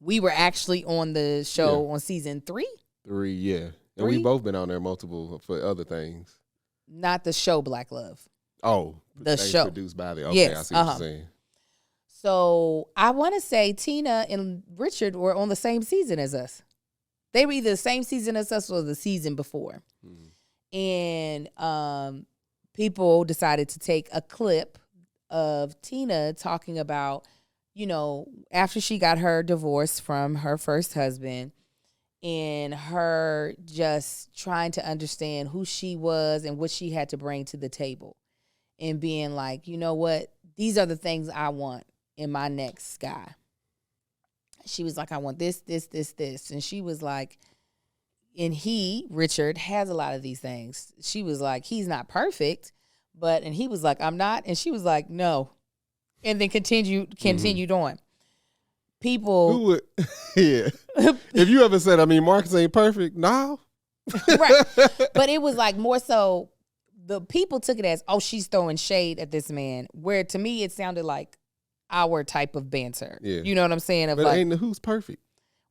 We were actually on the show on season 3. 3, yeah. And we've both been on there multiple for other things. Not the show Black Love. Oh, the show produced by the. Okay, yes, I see what you're saying. So I want to say Tina and Richard were on the same season as us. They were either the same season as us or the season before. And people decided to take a clip of Tina talking about, you know, after she got her divorce from her first husband and her just trying to understand who she was and what she had to bring to the table and being like, you know what, these are the things I want in my next guy. She was like, I want this. And she was like, and Richard, has a lot of these things. She was like, he's not perfect, and he was like, I'm not. And she was like, no. And then continued on. People. Who would, yeah. If you ever said, Marcus ain't perfect, no. Right. But it was like more so, the people took it as, oh, she's throwing shade at this man. Where to me, it sounded like our type of banter. Yeah. You know what I'm saying? But like, ain't who's perfect.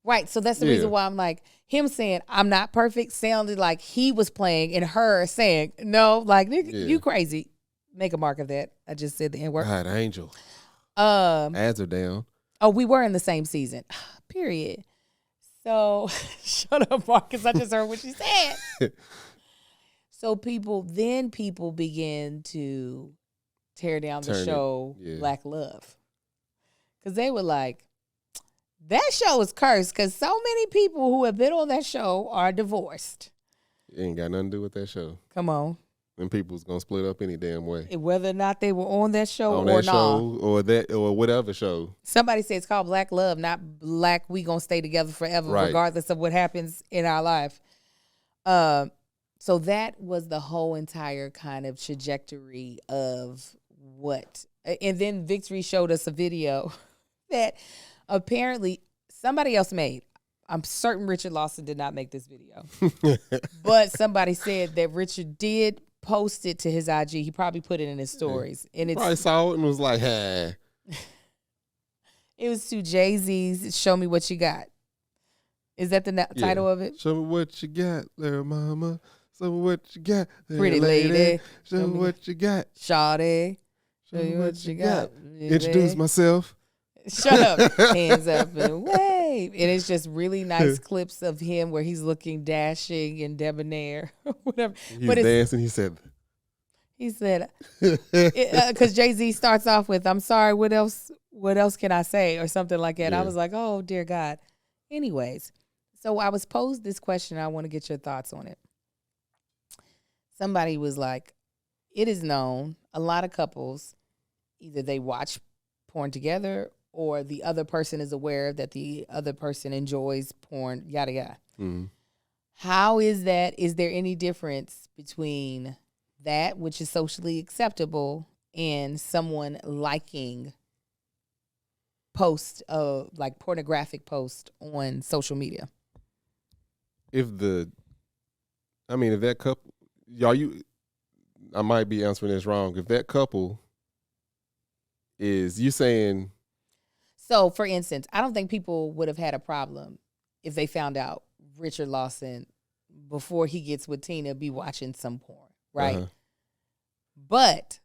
Right. So that's the reason why I'm like, him saying I'm not perfect sounded like he was playing and her saying, no, like, nigga, you crazy. Make a mark of that. I just said the N-word. God, Angel. Ads are down. Oh, we were in the same season. Period. So, shut up, Marcus. I just heard what you said. So people began to tear down the show Black Love. Because they were like, that show is cursed because so many people who have been on that show are divorced. It ain't got nothing to do with that show. Come on. And people's going to split up any damn way. Whether or not they were on that show or not. Or whatever show. Somebody said it's called Black Love, not Black we gonna stay together forever, regardless of what happens in our life. So that was the whole entire kind of trajectory of what. And then Victory showed us a video that apparently somebody else made. I'm certain Richard Lawson did not make this video. But somebody said that Richard did post it to his IG. He probably put it in his stories. And it's probably saw it and was like, hey. It was to Jay-Z's Show Me What You Got. Is that the title of it? Show me what you got there, mama. Show me what you got there, pretty lady. Show me what you got. Shawty. Show me what you got. Introduce myself. Shut up. Hands up and wave. And it's just really nice clips of him where he's looking dashing and debonair. Whatever. He's dancing. He said, because Jay-Z starts off with, I'm sorry, what else can I say? Or something like that. Yeah. I was like, oh, dear God. Anyways, so I was posed this question. I want to get your thoughts on it. Somebody was like, it is known a lot of couples, either they watch porn together or the other person is aware that the other person enjoys porn, yada, yada. Mm-hmm. How is that? Is there any difference between that, which is socially acceptable, and someone liking posts of like pornographic posts on social media? If that couple, I might be answering this wrong. If that couple is, you saying? So, for instance, I don't think people would have had a problem if they found out Richard Lawson, before he gets with Tina, be watching some porn, right? Uh-huh. But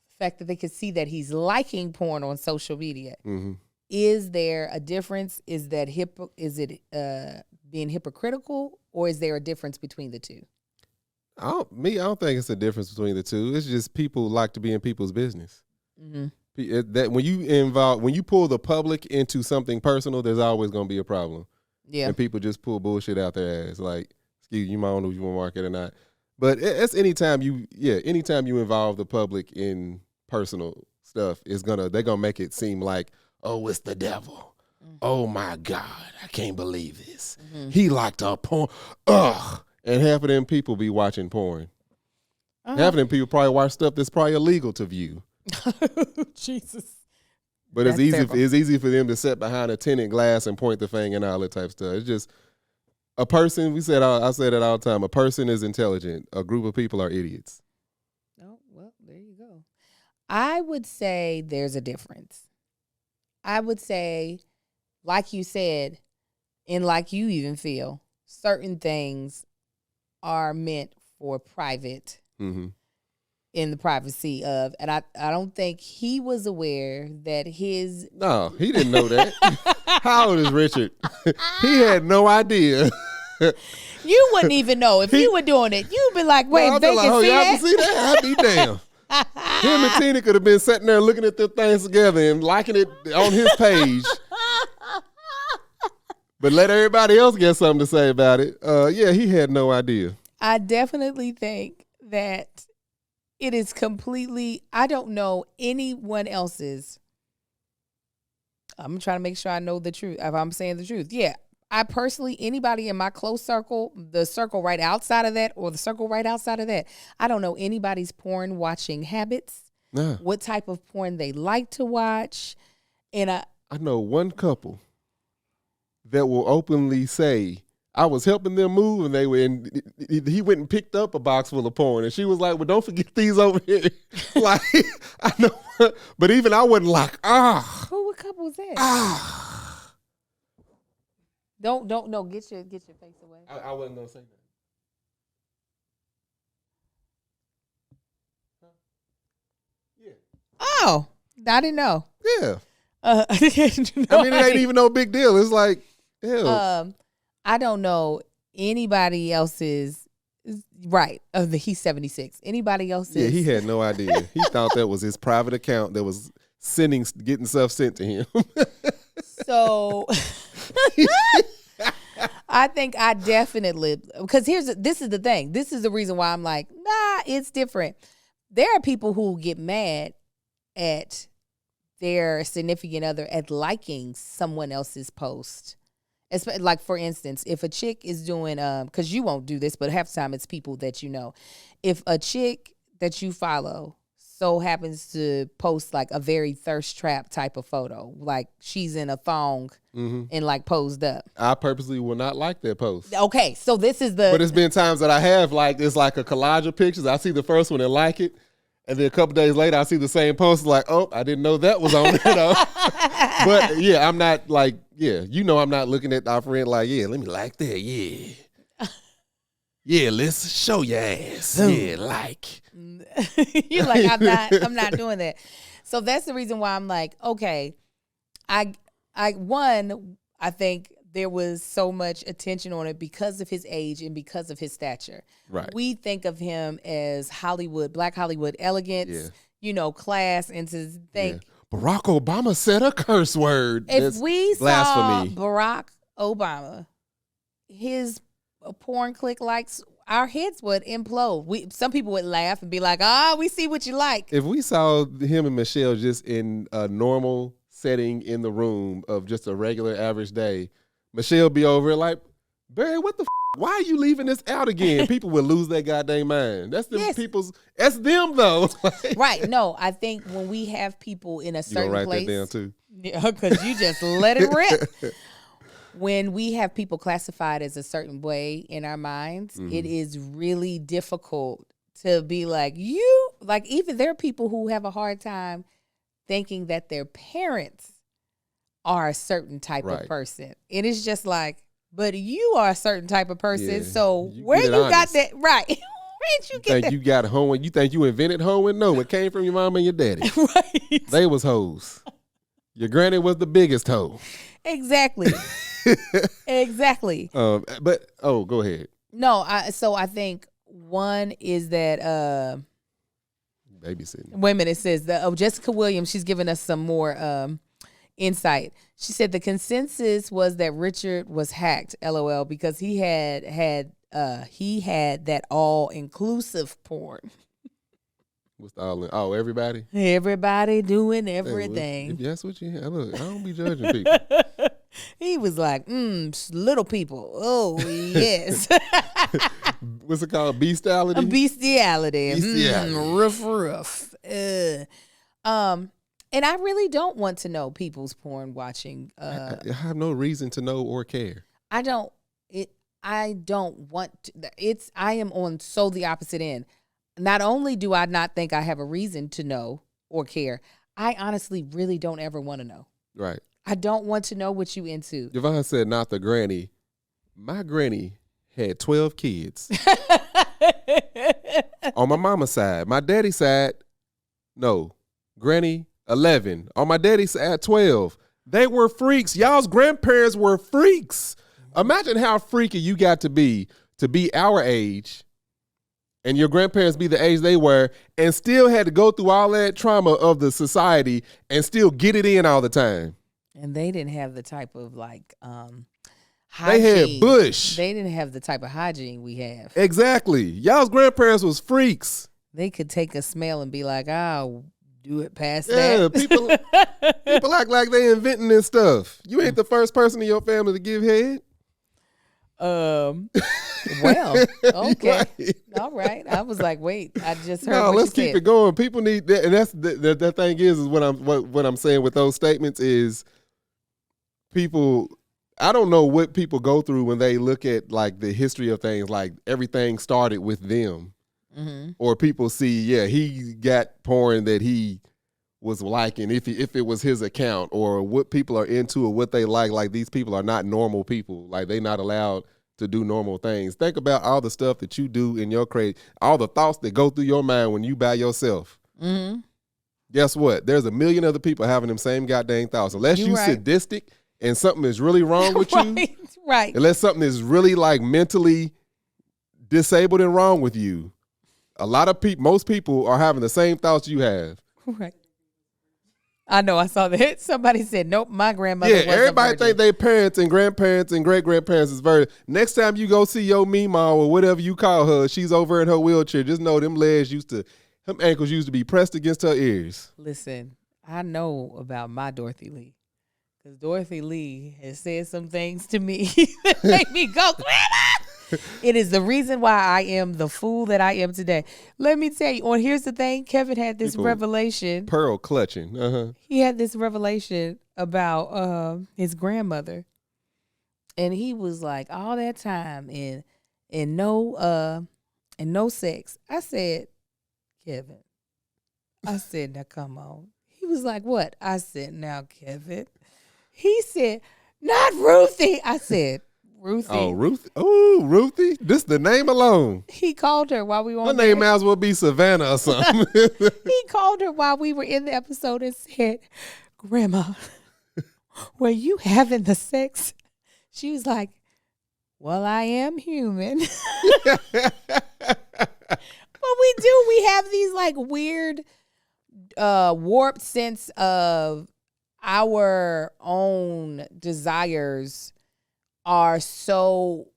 the fact that they could see that he's liking porn on social media, mm-hmm. Is there a difference? Is that being hypocritical, or is there a difference between the two? I don't think it's a difference between the two. It's just people like to be in people's business. Mm-hmm. That when you pull the public into something personal, there's always going to be a problem. Yeah, and people just pull bullshit out their ass. Like, excuse you, might don't know if you want to mark it or not. But it's anytime you involve the public in personal stuff, they're gonna make it seem like, oh, it's the devil. Mm-hmm. Oh my God, I can't believe this. Mm-hmm. He liked our porn. Ugh. And half of them people be watching porn. Uh-huh. Half of them people probably watch stuff that's probably illegal to view. Jesus. But it's easy for them to sit behind a tinted glass and point the finger and all that type of stuff. It's just a person. I say that all the time. A person is intelligent. A group of people are idiots. Oh, well, there you go. I would say there's a difference. I would say, like you said, and like you even feel, certain things are meant for private, mm-hmm. in the privacy of, and I don't think he was aware that his... No, he didn't know that. How old is Richard? He had no idea. You wouldn't even know. If you were doing it, you'd be like, wait, they can see that? See that? I'd be damn. Him and Tina could have been sitting there looking at the things together and liking it on his page. But let everybody else get something to say about it. Yeah, he had no idea. I definitely think that it is completely, I don't know anyone else's. I'm trying to make sure I know the truth. If I'm saying the truth. Yeah, I personally, anybody in my close circle, the circle right outside of that or the circle right outside of that, I don't know anybody's porn watching habits, what type of porn they like to watch. And I know one couple that will openly say, I was helping them move, and he went and picked up a box full of porn, and she was like, well, don't forget these over here. Like, I know, but even I wasn't like, What couple was that? Don't, no, get your face away. I wasn't going to say that. Huh? Yeah. Oh, I didn't know. Yeah. It ain't even no big deal. It's like, hell. I don't know anybody else's Right. He's 76. Anybody else? Yeah, he had no idea. He thought that was his private account that was getting stuff sent to him. So I think I definitely, because this is the thing. This is the reason why I'm like, nah, it's different. There are people who get mad at their significant other at liking someone else's post. Like, for instance, if a chick is doing, because you won't do this, but half the time it's people that you know. If a chick that you follow so happens to post like a very thirst trap type of photo, like she's in a thong and like posed up, I purposely will not like that post. Okay, so this is the. But it's been times that I have, like, it's like a collage of pictures. I see the first one and like it. And then a couple days later, I see the same post, like, oh, I didn't know that was on there, though. But, yeah, I'm not, like, I'm not looking at our friend like, yeah, let me like that, yeah. Yeah, let's show your ass. Yeah, like. You're like, I'm not doing that. So that's the reason why I'm like, okay, I think there was so much attention on it because of his age and because of his stature. Right. We think of him as Black Hollywood elegance, class, and to think. Yeah. Barack Obama said a curse word. If we blasphemy. saw Barack Obama, his porn click likes, our heads would implode. Some people would laugh and be like, we see what you like. If we saw him and Michelle just in a normal setting in the room of just a regular average day, Michelle be over it like, Barry, what the why are you leaving this out again? People would lose their goddamn mind. That's that's them though. Right. No, I think when we have people in a certain write place. that down too. Yeah, because you just let it rip. When we have people classified as a certain way in our minds, it is really difficult to be like, even there are people who have a hard time thinking that their parents are a certain type of person. It is just like, but you are a certain type of person. So where you got that? Right. Where did you get that? You got hoeing? You think you invented hoeing? No, it came from your mom and your daddy. Right. They was hoes. Your granny was the biggest hoe. Exactly. Exactly. But go ahead. No, I think one is that babysitting. Wait a minute, it says Jessica Williams, she's giving us some more insight. She said the consensus was that Richard was hacked, LOL, because he had that all-inclusive porn. What's the everybody? Everybody doing everything. If that's what you have, look, I don't be judging people. He was like, little people. Oh, yes. What's it called? Bestiality? Bestiality. Rough. And I really don't want to know people's porn watching. I have no reason to know or care. I don't want to. I am on the opposite end. Not only do I not think I have a reason to know or care, I honestly really don't ever want to know. Right. I don't want to know what you into. Yvonne said, not the granny. My granny had 12 kids. On my mama's side. My daddy's side, no. Granny, 11. On my daddy's side, 12. They were freaks. Y'all's grandparents were freaks. Imagine how freaky you got to be our age and your grandparents be the age they were and still had to go through all that trauma of the society and still get it in all the time. And they didn't have the type of hygiene. They had bush. They didn't have the type of hygiene we have. Exactly. Y'all's grandparents was freaks. They could take a smell and be like, I'll do it past that. Yeah, people act like they inventing this stuff. You ain't the first person in your family to give head. Well, okay. Right. All right. I was like, wait, I just heard what let's you keep said. it going. People need that, and that's the thing is what I'm saying with those statements is people. I don't know what people go through when they look at like the history of things, like everything started with them, or people see, he got porn that he was liking if it was his account, or what people are into or what they like these people are not normal people, like they not allowed to do normal things. Think about all the stuff that you do in your crazy, all the thoughts that go through your mind when you by yourself. Guess what? There's a million other people having them same goddamn thoughts. Unless you sadistic and something is really wrong with you, right? Unless something is really like mentally disabled and wrong with you. A lot of people, most people are having the same thoughts you have. Right. I know. I saw that. Somebody said, nope, my grandmother was everybody a think their parents and grandparents and great-grandparents is virgin. Next time you go see your Meemaw or whatever you call her, she's over in her wheelchair. Just know them ankles used to be pressed against her ears. Listen, I know about my Dorothy Lee. Because Dorothy Lee has said some things to me that make me go, Grandma! It is the reason why I am the fool that I am today. Let me tell you. Here's the thing. Kevin had this revelation. Pearl clutching. He had this revelation about his grandmother. And he was like, all that time and no sex. I said, Kevin. I said, now come on. He was like, what? I said, now, Kevin. He said, not Ruthie. I said, Ruthie. Oh, Ruthie. Oh, Ruthie. This the name alone. He called her while we were on her name might as well be Savannah or something. He called her while we were in the episode and said, Grandma, were you having the sex? She was like, well, I am human. But we have these like weird warped sense of our own desires are so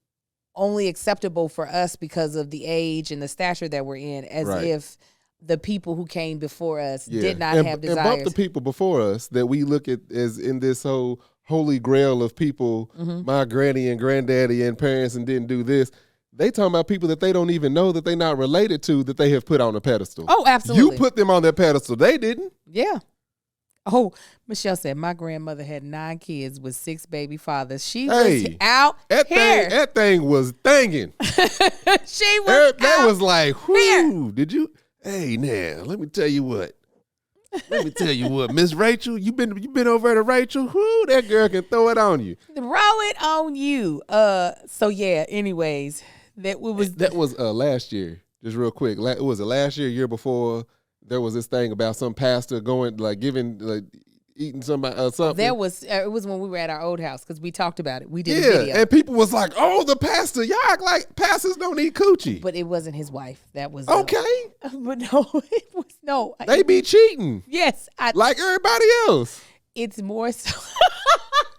only acceptable for us because of the age and the stature that we're in, as if the people who came before us did not have desires. And bump the people before us that we look at as in this whole holy grail of people, my granny and granddaddy and parents, and didn't do this. They talking about people that they don't even know, that they not related to, that they have put on a pedestal. Oh, absolutely. You put them on that pedestal. They didn't. Yeah. Oh, Michelle said, my grandmother had 9 kids with 6 baby fathers. She was out here. That thing was thanging. She was that was like, whoo, did you? Hey, now, let me tell you what. Miss Rachel, you been over to Rachel? Whoo, that girl can throw it on you. Throw it on you. So yeah, anyways, that was last year. Just real quick. It was last year before. There was this thing about some pastor going, like, giving, like, eating somebody something. It was when we were at our old house, because we talked about it. We did a video. And people was like, oh, the pastor. Y'all act like pastors don't eat coochie. But it wasn't his wife. That was okay. But no, it was no. They be cheating. Yes. Like everybody else. It's more so.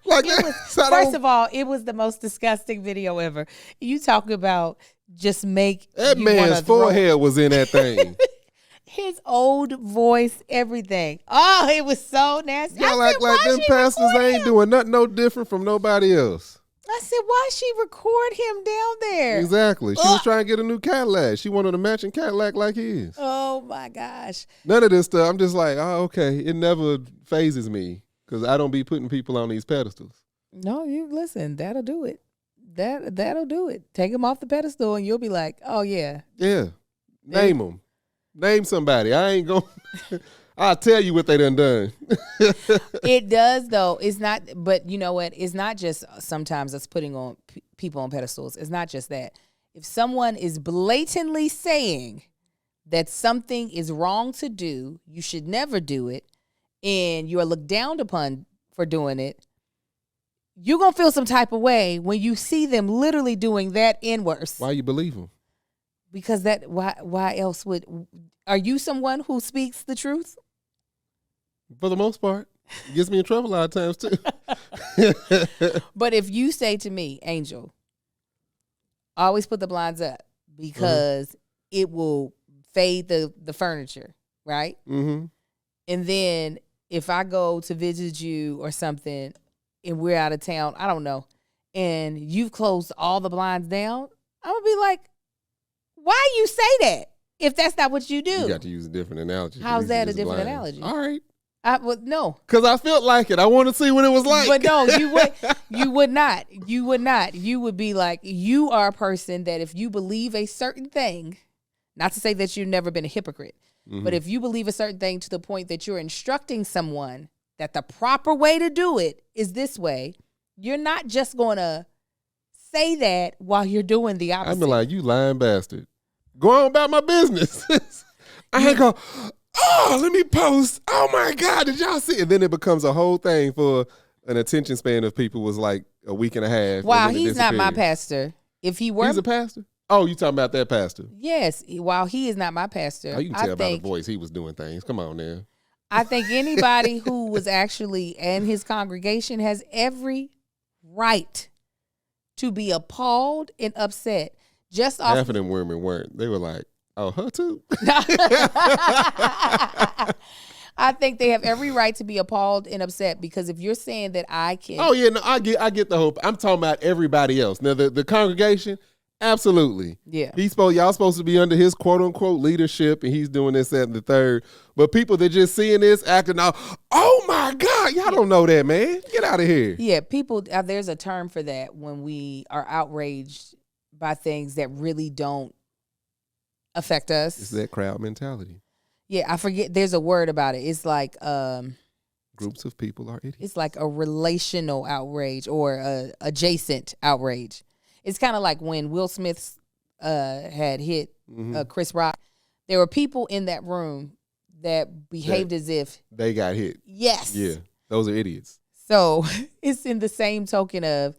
Like first of all, it was the most disgusting video ever. You talk about just make that man's forehead was in that thing. His old voice, everything. Oh, it was so nasty. Y'all act like them pastors ain't doing nothing no different from nobody else. I said, why she record him down there? Exactly. She was trying to get a new Cadillac. She wanted a matching Cadillac like his. Oh, my gosh. None of this stuff. I'm just like, oh, okay. It never phases me because I don't be putting people on these pedestals. No, you listen. That'll do it. That'll do it. Take them off the pedestal and you'll be like, oh, yeah. Yeah. Name them. Name somebody. I ain't going to. I'll tell you what they done. It does, though. It's not, but you know what? It's not just sometimes us putting on people on pedestals. It's not just that. If someone is blatantly saying that something is wrong to do, you should never do it, and you are looked down upon for doing it, you're going to feel some type of way when you see them literally doing that and worse. Why you believe them? Because why else are you someone who speaks the truth? For the most part. It gets me in trouble a lot of times too. But if you say to me, Angel, always put the blinds up because it will fade the furniture, right? Mm-hmm. And then if I go to visit you or something and we're out of town, I don't know, and you've closed all the blinds down, I'm going to be like, why you say that if that's not what you do? You got to use a different analogy. How's that a different analogy? All right. No. Because I felt like it. I want to see what it was like. But no, you would not. You would not. You would be like, you are a person that if you believe a certain thing, not to say that you've never been a hypocrite, but if you believe a certain thing to the point that you're instructing someone that the proper way to do it is this way, you're not just going to say that while you're doing the opposite. I'd be like, you lying bastard. Go on about my business. I ain't go, oh, let me post. Oh my God, did y'all see? And then it becomes a whole thing for an attention span of people was like a week and a half. Wow, he's not my pastor. If he were, he's a pastor. Oh, you talking about that pastor? Yes. While he is not my pastor, Oh, you can tell by the voice he was doing things. Come on now. I think anybody who was actually in his congregation has every right to be appalled and upset. Just off half of them women weren't. They were like, "Oh, her too." I think they have every right to be appalled and upset because if you're saying that I can, oh yeah, no, I get the hope. I'm talking about everybody else. Now the congregation, absolutely, yeah, y'all supposed to be under his quote unquote leadership, and he's doing this, that, and the third. But people that just seeing this acting out, oh my God, y'all don't know that, man. Get out of here. Yeah, people. There's a term for that when we are outraged by things that really don't affect us. It's that crowd mentality. Yeah, I forget. There's a word about it. It's like groups of people are idiots. It's like a relational outrage or a adjacent outrage. It's kind of like when Will Smith had hit Chris Rock. There were people in that room that behaved as if they got hit. Yes. Yeah, those are idiots. So it's in the same token of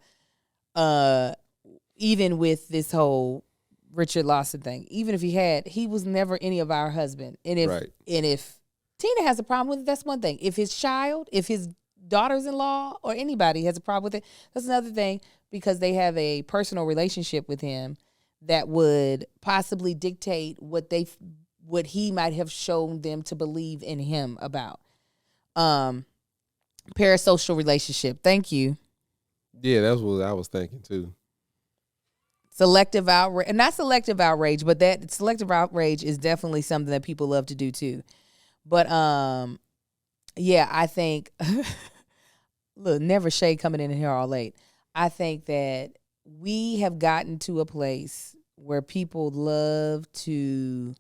even with this whole Richard Lawson thing, even if he was never any of our husband. And if Tina has a problem with it, that's one thing. If his child, if his daughters-in-law or anybody has a problem with it, that's another thing because they have a personal relationship with him that would possibly dictate what he might have shown them to believe in him about. Parasocial relationship. Thank you. Yeah, that's what I was thinking too. Selective outrage, and not selective outrage, but that selective outrage is definitely something that people love to do too. But yeah, I think look, never shade coming in here all late. I think that we have gotten to a place where people love to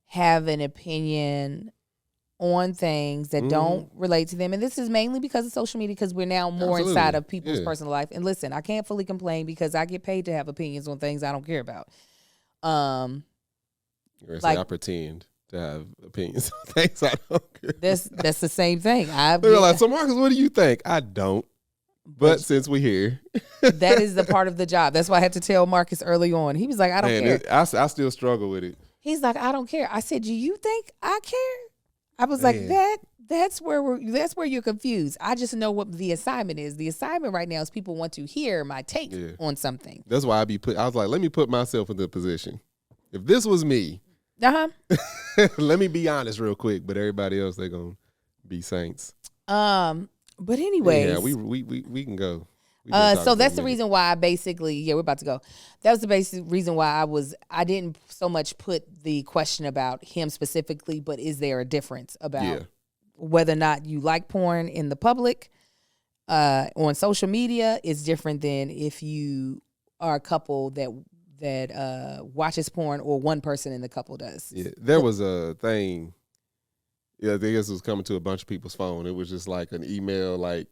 have an opinion on things that don't relate to them. And this is mainly because of social media, because we're now more inside of people's personal life. And listen, I can't fully complain because I get paid to have opinions on things I don't care about. I pretend to have opinions on things I don't care about. That's the same thing. They're like, so Marcus, what do you think? I don't. But since we're here. That is the part of the job. That's why I had to tell Marcus early on. He was like, I don't care. I still struggle with it. He's like, I don't care. I said, do you think I care? I was like, that's where you're confused. I just know what the assignment is. The assignment right now is people want to hear my take on something. That's why I was like, let me put myself in the position. If this was me, let me be honest real quick, but everybody else, they're going to be saints. But anyways. Yeah, we can go. So that's the reason why I basically, we're about to go. That was the basic reason why I didn't so much put the question about him specifically, but is there a difference about whether or not you like porn in the public on social media is different than if you are a couple that watches porn or one person in the couple does. Yeah, there was a thing. Yeah, I guess it was coming to a bunch of people's phone. It was just like an email, like,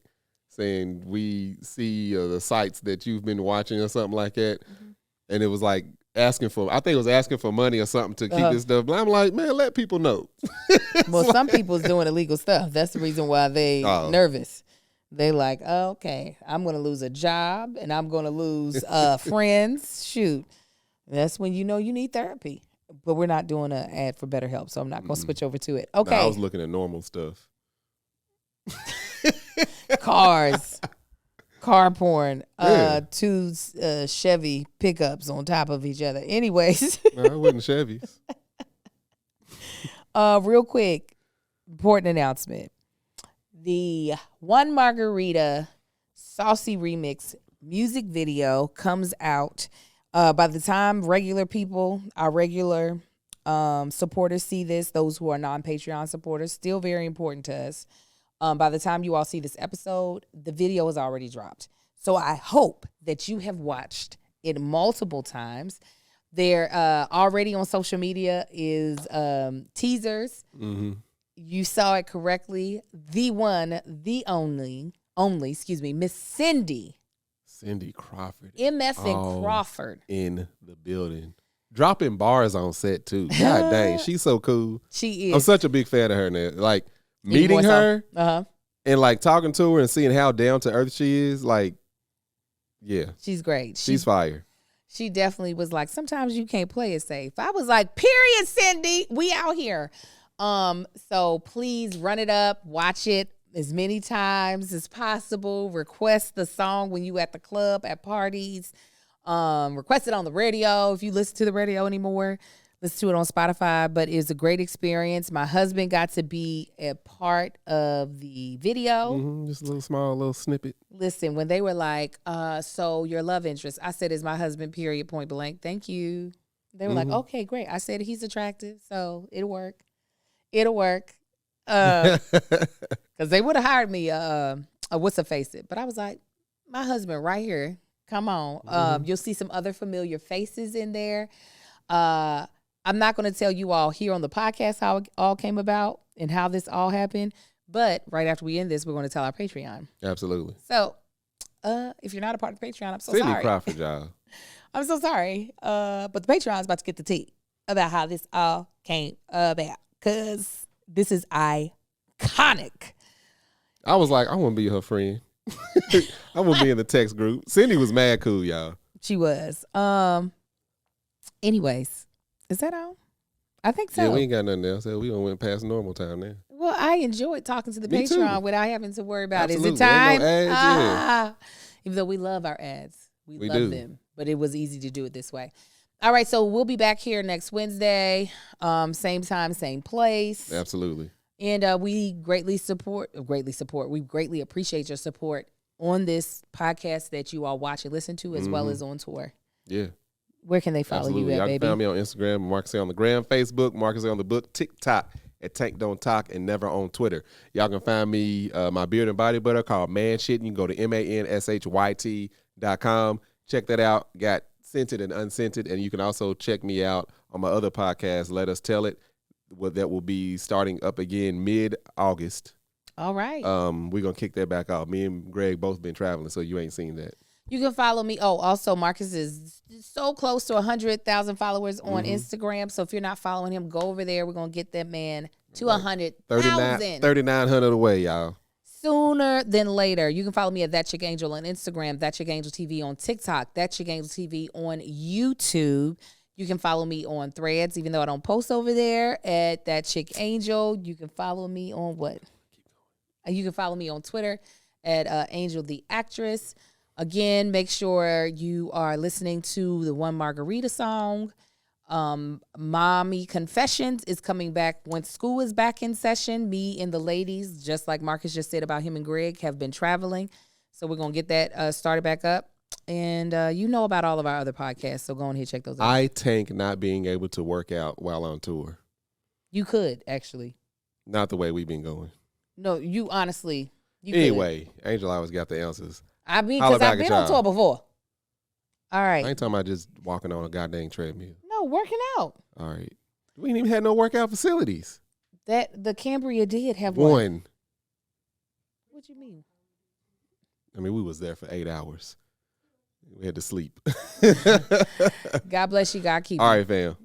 saying we see the sites that you've been watching or something like that. Mm-hmm. And it was like I think it was asking for money or something to keep this stuff. But I'm like, man, let people know. Well, some people's doing illegal stuff. That's the reason why they nervous. They like, oh, okay, I'm going to lose a job and I'm going to lose friends. Shoot. That's when you know you need therapy. But we're not doing an ad for BetterHelp, so I'm not going to switch over to it. Okay. No, I was looking at normal stuff. Cars, car porn, two Chevy pickups on top of each other. Anyways. No, it wasn't Chevys. Real quick, important announcement. The One Margarita Saucy Remix music video comes out. By the time our regular supporters see this, those who are non-Patreon supporters, still very important to us. By the time you all see this episode, the video is already dropped. So I hope that you have watched it multiple times. There already on social media is teasers. Mm-hmm. You saw it correctly. The one, the only, Miss Cindy Crawford. MF Crawford. In the building. Dropping bars on set too. God dang, she's so cool. She is. I'm such a big fan of her now. Like, meeting her and like talking to her and seeing how down to earth she is, like, yeah. She's great. She's fire. She definitely was like, sometimes you can't play it safe. I was like, period, Cindy. We out here. So please run it up, watch it as many times as possible. Request the song when you at the club, at parties. Request it on the radio if you listen to the radio anymore. Listen to it on Spotify, but it's a great experience. My husband got to be a part of the video. Just a little snippet. Listen, when they were like, so your love interest, I said, is my husband, period, point blank. Thank you. They were like, okay, great. I said, he's attractive, so it'll work. It'll work. Because they would have hired me, what's a face it. But I was like, my husband right here. Come on. You'll see some other familiar faces in there. I'm not going to tell you all here on the podcast how it all came about and how this all happened. But right after we end this, we're going to tell our Patreon. Absolutely. So if you're not a part of the Patreon, I'm so Sydney sorry. Crawford, y'all. I'm so sorry. But the Patreon is about to get the tea about how this all came about. Because this is iconic. I was like, I want to be her friend. I want to be in the text group. Cindy was mad cool, y'all. She was. Anyways, is that all? I think so. Yeah, we ain't got nothing else. We done went past normal time now. Well, I enjoyed talking to the Me Patreon too. without having to worry about Absolutely. Is it time? Ain't no ads, Even though we love our ads. We love do. them. But it was easy to do it this way. All right, so we'll be back here next Wednesday. Same time, same place. Absolutely. And we greatly appreciate your support on this podcast that you all watch and listen to, as well as on tour. Yeah. Where can they follow Absolutely. you at, Y'all baby? can find me on Instagram, Marcus A. on the gram, Facebook, Marcus A. on the book, TikTok at Tank Don't Talk, and never on Twitter. Y'all can find me, my beard and body butter called Man Shit. You can go to manShyt.com. Check that out. Got scented and unscented. And you can also check me out on my other podcast, Let Us Tell It. That will be starting up again mid-August. All right. We're going to kick that back off. Me and Greg both been traveling, so you ain't seen that. You can follow me. Oh, also, Marcus is so close to 100,000 followers on Instagram. So if you're not following him, go over there. We're going to get that man to 100,000. 3,900 away, y'all. Sooner than later. You can follow me at That Chick Angel on Instagram, That Chick Angel TV on TikTok, That Chick Angel TV on YouTube. You can follow me on Threads, even though I don't post over there, at That Chick Angel. You can follow me on what? You can follow me on Twitter at Angel the Actress. Again, make sure you are listening to the One Margarita song. Mommy Confessions is coming back when school is back in session. Me and the ladies, just like Marcus just said about him and Greg, have been traveling. So we're going to get that started back up. And you know about all of our other podcasts, so go on here and check those out. I tank not being able to work out while on tour. You could, actually. Not the way we've been going. No, you honestly, you Anyway, Angel always got the answers. I mean, because I've been on tour before. All right. I ain't talking about just walking on a goddamn treadmill. No, working out. All right. We ain't even had no workout facilities. The Cambria did have one. What you mean? I mean, we was there for 8 hours. We had to sleep. God bless you. God keep you. All right, fam.